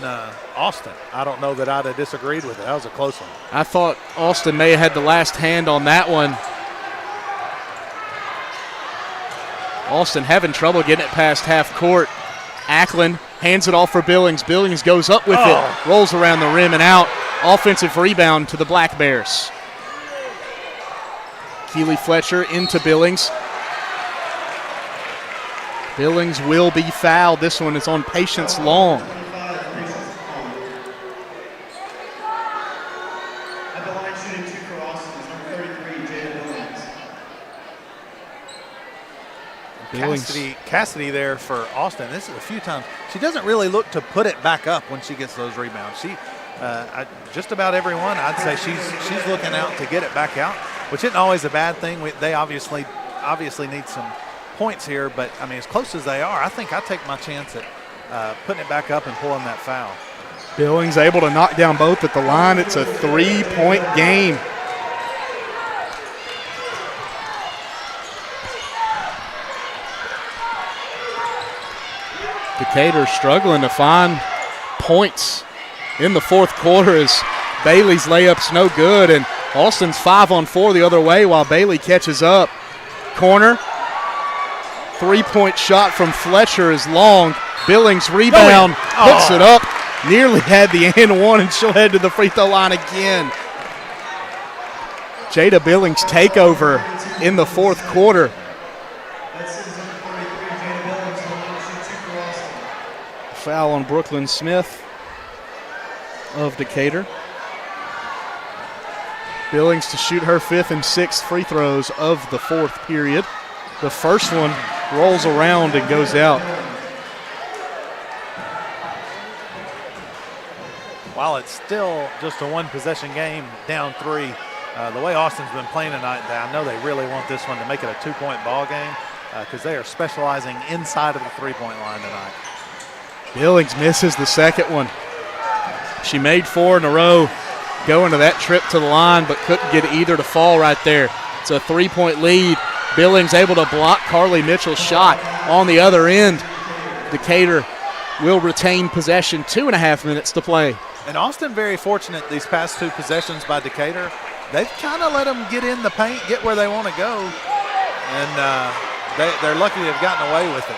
Austin, I don't know that I'd have disagreed with it. That was a close one. I thought Austin may have had the last hand on that one. Austin having trouble getting it past half court. Ackland hands it off for Billings. Billings goes up with it, rolls around the rim and out. Offensive rebound to the Black Bears. Keely Fletcher into Billings. Billings will be fouled. This one is on Patience Long. At the line shooting 2 for Austin is number 33, Jada Billings. Cassidy there for Austin. This is a few times. She doesn't really look to put it back up when she gets those rebounds. Just about every one, I'd say she's looking out to get it back out, which isn't always a bad thing. They obviously need some points here, but I mean, as close as they are, I think I take my chance at putting it back up and pulling that foul. Billings able to knock down both at the line. It's a 3-point game. Decatur struggling to find points in the fourth quarter as Bailey's layup's no good, and Austin's 5-on-4 the other way while Bailey catches up. Corner. 3-point shot from Fletcher is long. Billings rebound, puts it up. Nearly had the and one, and she'll head to the free throw line again. Jada Billings takeover in the fourth quarter. Foul on Brooklyn Smith of Decatur. Billings to shoot her 5th and 6th free throws of the fourth period. The first one rolls around and goes out. While it's still just a one-possession game, down 3, the way Austin's been playing tonight, I know they really want this one to make it a 2-point ball game because they are specializing inside of the 3-point line tonight. Billings misses the second one. She made 4 in a row going to that trip to the line, but couldn't get either to fall right there. It's a 3-point lead. Billings able to block Carly Mitchell's shot on the other end. Decatur will retain possession. 2.5 minutes to play. And Austin very fortunate these past 2 possessions by Decatur. They've kind of let them get in the paint, get where they want to go, and they're lucky to have gotten away with it.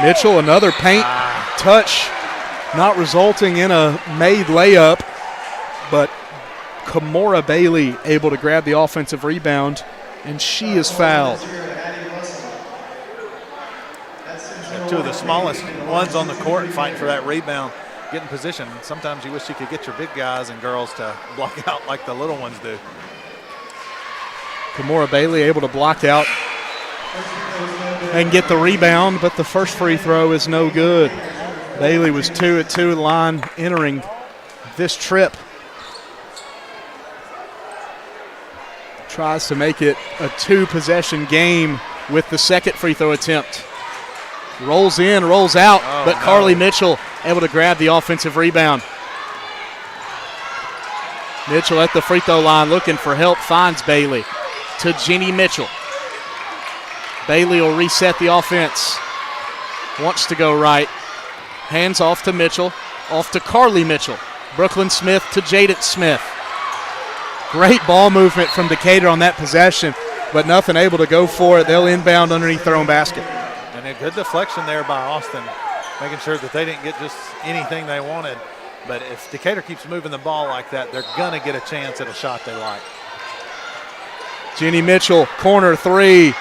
Mitchell, another paint touch, not resulting in a made layup, but Kamora Bailey able to grab the offensive rebound, and she is fouled. And 2 of the smallest ones on the court fighting for that rebound, getting position. Sometimes you wish you could get your big guys and girls to block out like the little ones do. Kamora Bailey able to block out and get the rebound, but the first free throw is no good. Bailey was 2 at 2 line entering this trip. Tries to make it a 2-possession game with the second free throw attempt. Rolls in, rolls out, but Carly Mitchell able to grab the offensive rebound. Mitchell at the free throw line looking for help, finds Bailey to Jenny Mitchell. Bailey will reset the offense. Wants to go right. Hands off to Mitchell. Off to Carly Mitchell. Brooklyn Smith to Jaden Smith. Great ball movement from Decatur on that possession, but nothing able to go for it. They'll inbound underneath their own basket. And a good deflection there by Austin, making sure that they didn't get just anything they wanted. But if Decatur keeps moving the ball like that, they're going to get a chance at a shot they like. Jenny Mitchell, corner 3.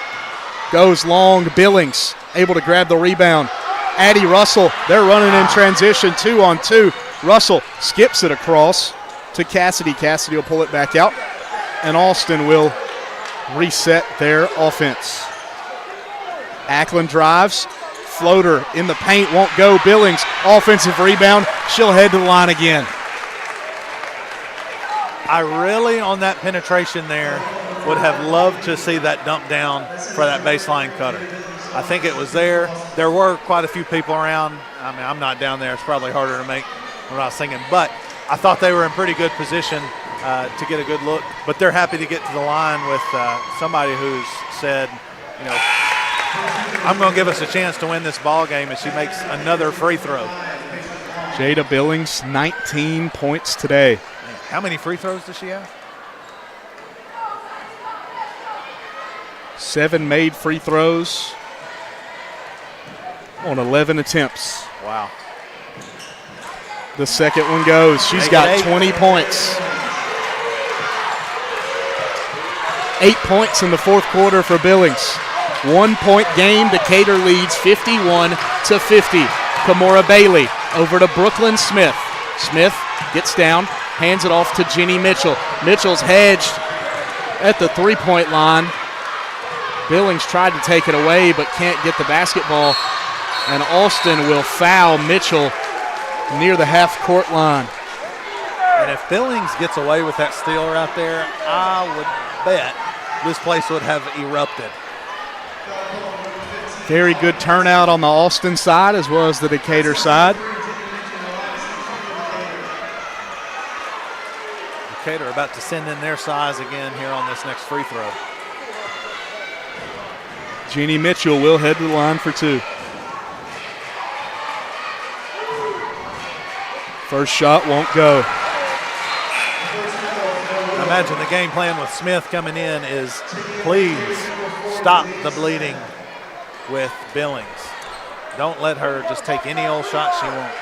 Goes long. Billings able to grab the rebound. Addie Russell, they're running in transition 2-on-2. Russell skips it across to Cassidy. Cassidy will pull it back out, and Austin will reset their offense. Ackland drives. Floater in the paint, won't go. Billings, offensive rebound. She'll head to the line again. I really, on that penetration there, would have loved to see that dump down for that baseline cutter. I think it was there. There were quite a few people around. I mean, I'm not down there. It's probably harder to make when I was singing. But I thought they were in pretty good position to get a good look. But they're happy to get to the line with somebody who's said, you know, I'm going to give us a chance to win this ball game, and she makes another free throw. Jada Billings, 19 points today. How many free throws does she have? 7 made free throws on 11 attempts. Wow. The second one goes. She's got 20 points. 8 points in the fourth quarter for Billings. 1 point game. Decatur leads 51-50. Kamora Bailey over to Brooklyn Smith. Smith gets down, hands it off to Jenny Mitchell. Mitchell's hedged at the three-point line. Billings tried to take it away but can't get the basketball. And Alston will foul Mitchell near the half-court line. And if Billings gets away with that steal right there, I would bet this place would have erupted. Very good turnout on the Alston side as well as the Decatur side. Decatur about to send in their size again here on this next free throw. Jeannie Mitchell will head to the line for two. First shot won't go. I imagine the game plan with Smith coming in is please stop the bleeding with Billings. Don't let her just take any old shot she wants.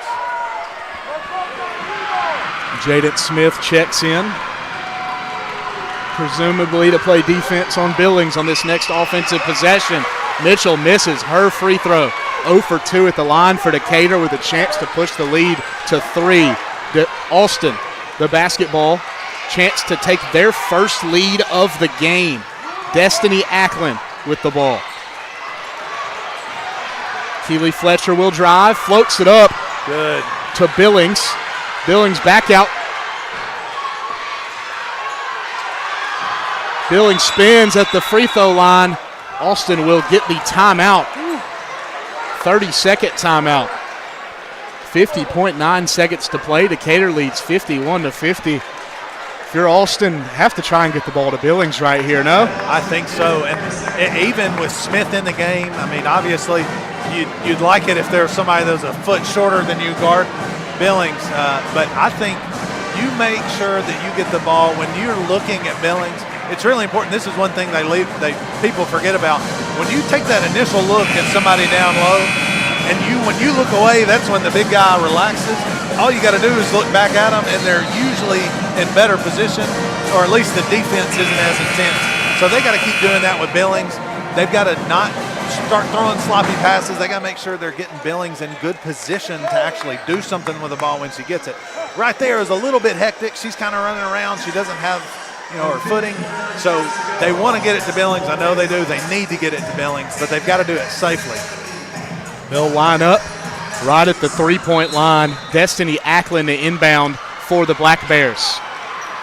Jaden Smith checks in, presumably to play defense on Billings on this next offensive possession. Mitchell misses her free throw. 0 for 2 at the line for Decatur with a chance to push the lead to 3. Alston, the basketball, chance to take their first lead of the game. Destiny Ackland with the ball. Keely Fletcher will drive, floats it up. Good. To Billings. Billings back out. Billings spins at the free throw line. Alston will get the timeout. 30-second timeout. 50.9 seconds to play. Decatur leads 51-50. If you're Alston, have to try and get the ball to Billings right here, no? I think so. And even with Smith in the game, I mean, obviously you'd like it if there's somebody that's a foot shorter than you guard Billings. But I think you make sure that you get the ball when you're looking at Billings. It's really important. This is one thing people forget about. When you take that initial look at somebody down low, and when you look away, that's when the big guy relaxes. All you got to do is look back at them, and they're usually in better position, or at least the defense isn't as intense. So they got to keep doing that with Billings. They've got to not start throwing sloppy passes. They got to make sure they're getting Billings in good position to actually do something with the ball when she gets it. Right there is a little bit hectic. She's kind of running around. She doesn't have her footing. So they want to get it to Billings. I know they do. They need to get it to Billings, but they've got to do it safely. They'll line up right at the three-point line. Destiny Ackland to inbound for the Black Bears.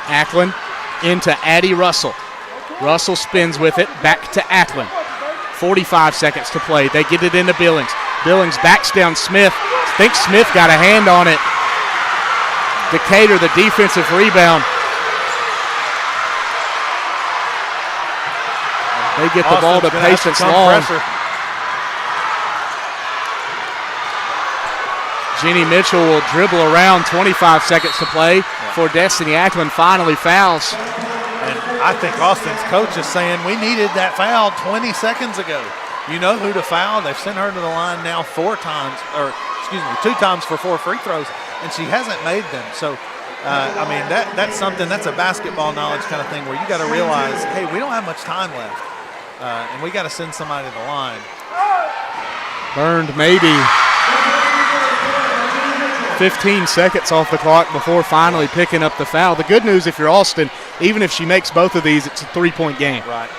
Ackland into Addie Russell. Russell spins with it, back to Ackland. 45 seconds to play. They get it into Billings. Billings backs down Smith. Thinks Smith got a hand on it. Decatur, the defensive rebound. They get the ball to Patience Long. Jeannie Mitchell will dribble around. 25 seconds to play for Destiny Ackland finally fouls. And I think Austin's coach is saying we needed that foul 20 seconds ago. You know who to foul. They've sent her to the line now 2 times for 4 free throws, and she hasn't made them. So, I mean, that's something, that's a basketball knowledge kind of thing where you got to realize, hey, we don't have much time left, and we got to send somebody to the line. Burned maybe 15 seconds off the clock before finally picking up the foul. The good news, if you're Alston, even if she makes both of these, it's a 3-point game. Right.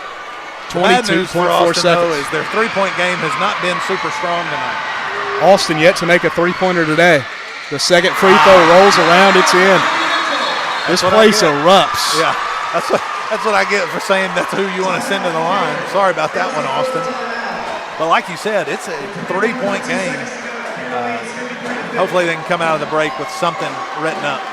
22.4 seconds. Though, is their 3-point game has not been super strong tonight. Alston yet to make a 3-pointer today. The second free throw rolls around, it's in. This place erupts. Yeah, that's what I get for saying that's who you want to send to the line. Sorry about that one, Austin. But like you said, it's a 3-point game. Hopefully they can come out of the break with something written up.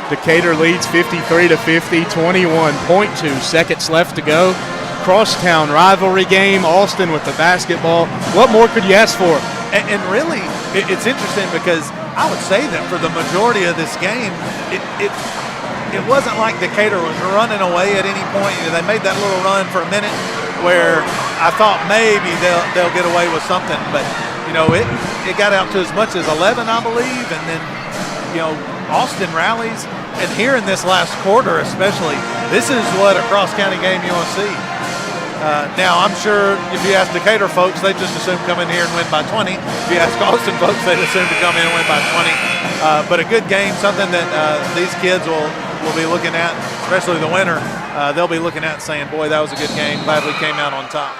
Decatur leads 53-50, 21.2 seconds left to go. Crosstown rivalry game, Alston with the basketball. What more could you ask for? And really, it's interesting because I would say that for the majority of this game, it wasn't like Decatur was running away at any point. You know, they made that little run for a minute where I thought maybe they'll get away with something, but it got out to as much as 11, I believe, and then, Austin rallies. And here in this last quarter especially, this is what a cross-county game you want to see. Now, I'm sure if you ask Decatur folks, they just assume come in here and win by 20. If you ask Austin folks, they'd assume to come in and win by 20. But a good game, something that these kids will be looking at, especially the winner. They'll be looking at and saying, boy, that was a good game. Glad we came out on top.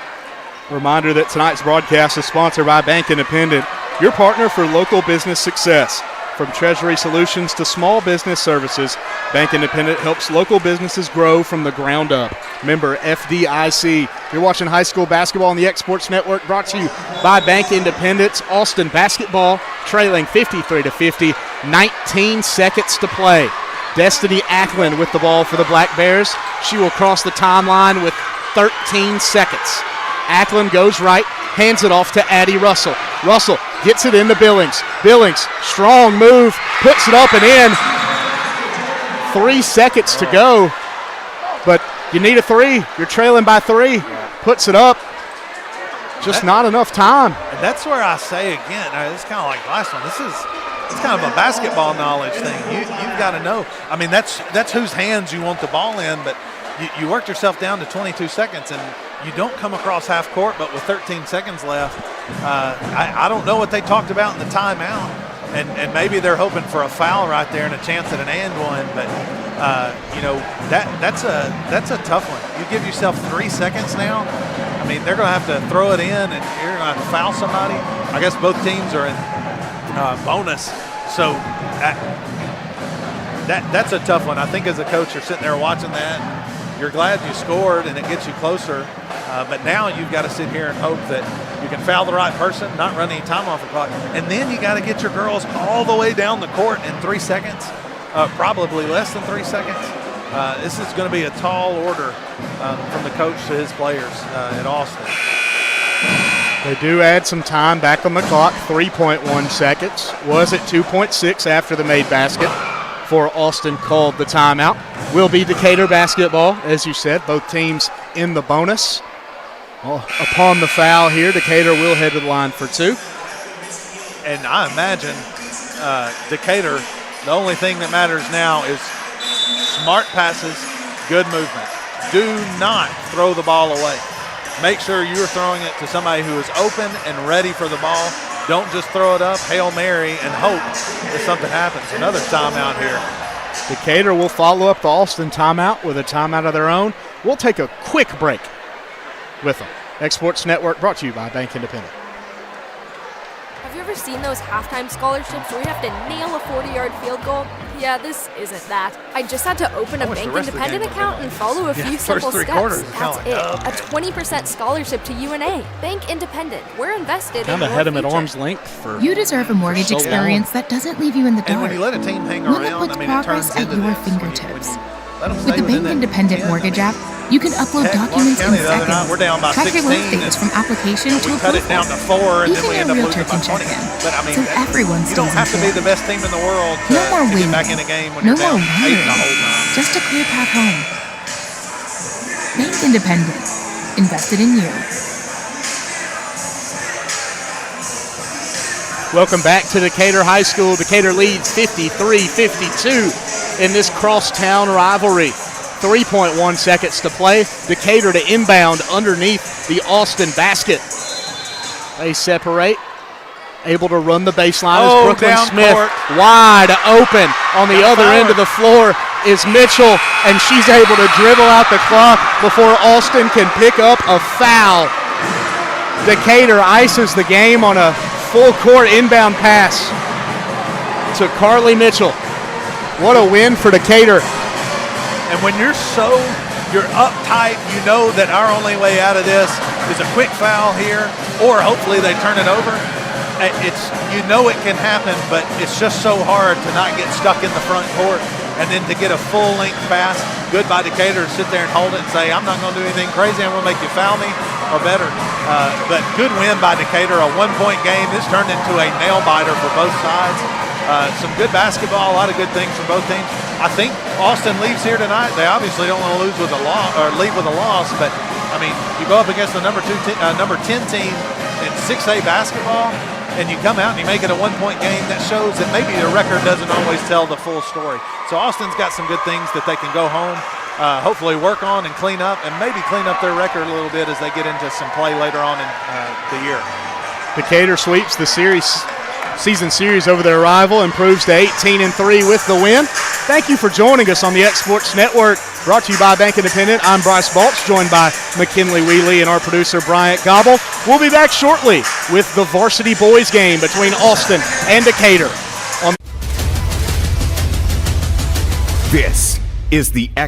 Reminder that tonight's broadcast is sponsored by Bank Independent, your partner for local business success. From Treasury Solutions to small business services, Bank Independent helps local businesses grow from the ground up. Member FDIC. You're watching high school basketball on the X Sports Network, brought to you by Bank Independent. Austin basketball trailing 53-50, 19 seconds to play. Destiny Ackland with the ball for the Black Bears. She will cross the timeline with 13 seconds. Ackland goes right, hands it off to Addie Russell. Russell gets it into Billings. Billings, strong move, puts it up and in. 3 seconds to go, but you need a three. You're trailing by 3. Puts it up. Just not enough time. And that's where I say again, it's kind of like last one. It's kind of a basketball knowledge thing. You've got to know. I mean, that's whose hands you want the ball in, but you worked yourself down to 22 seconds, and you don't come across half court, but with 13 seconds left, I don't know what they talked about in the timeout, and maybe they're hoping for a foul right there and a chance at an and one, but that's a tough one. You give yourself 3 seconds now. I mean, they're going to have to throw it in, and you're going to have to foul somebody. I guess both teams are in bonus, so that's a tough one. I think as a coach, you're sitting there watching that. You're glad you scored, and it gets you closer. But now you've got to sit here and hope that you can foul the right person, not run any time off the clock. And then you got to get your girls all the way down the court in 3 seconds, probably less than 3 seconds. This is going to be a tall order from the coach to his players at Austin. They do add some time back on the clock, 3.1 seconds. Was at 2.6 after the made basket before Austin called the timeout. Will be Decatur basketball, as you said, both teams in the bonus. Well, upon the foul here, Decatur will head to the line for 2. And I imagine Decatur, the only thing that matters now is smart passes, good movement. Do not throw the ball away. Make sure you're throwing it to somebody who is open and ready for the ball. Don't just throw it up, Hail Mary, and hope that something happens. Another timeout here. Decatur will follow up the Austin timeout with a timeout of their own. We'll take a quick break with them. X Sports Network brought to you by Bank Independent. Have you ever seen those halftime scholarships where you have to nail a 40-yard field goal? Yeah, this isn't that. I just had to open a Bank Independent account and follow a few simple steps. That's it. A 20% scholarship to UNA. Bank Independent. We're invested in your future. Had him at arm's length for You deserve a mortgage experience that doesn't leave you in the dark. And when you let a team hang One around, that puts progress at your fingertips. With the Bank Independent mortgage app, you can upload documents in seconds. We're down by Track 16. your loan statements from application to We cut it down to 4, and then we end up losing by 20. But I mean, so everyone you don't have to be the best team in the world to get back in a game when no you're down more 8 the whole time. Just a clear path home. Bank Independent. Invested in you. Welcome back to Decatur High School. Decatur leads 53-52 in this crosstown rivalry. 3.1 seconds to play. Decatur to inbound underneath the Austin basket. They separate. Able to run the baseline is Brooklyn Smith. Court. Wide open on the other end of the floor is Mitchell, and she's able to dribble out the clock before Austin can pick up a foul. Decatur ices the game on a full court inbound pass to Carly Mitchell. What a win for Decatur. And when you're uptight, you know that our only way out of this is a quick foul here, or hopefully they turn it over. It can happen, but it's just so hard to not get stuck in the front court and then to get a full-length pass. Good by Decatur to sit there and hold it and say, I'm not going to do anything crazy. I'm going to make you foul me or better. But good win by Decatur, a one-point game. This turned into a nail-biter for both sides. Some good basketball, a lot of good things from both teams. I think Austin leaves here tonight. They obviously don't want to lose with a loss or leave with a loss, but I mean, you go up against the number 10 team in 6A basketball. and you come out and you make it a one-point game, that shows that maybe the record doesn't always tell the full story. So Austin's got some good things that they can go home, hopefully work on and clean up, and maybe clean up their record a little bit as they get into some play later on in the year. Decatur sweeps the season series over their rival, improves to 18-3 with the win. Thank you for joining us on the X Sports Network, brought to you by Bank Independent. I'm Bryce Balch, joined by McKinley Wheatley and our producer Bryant Gobble. We'll be back shortly with the varsity boys game between Austin and Decatur. This is the X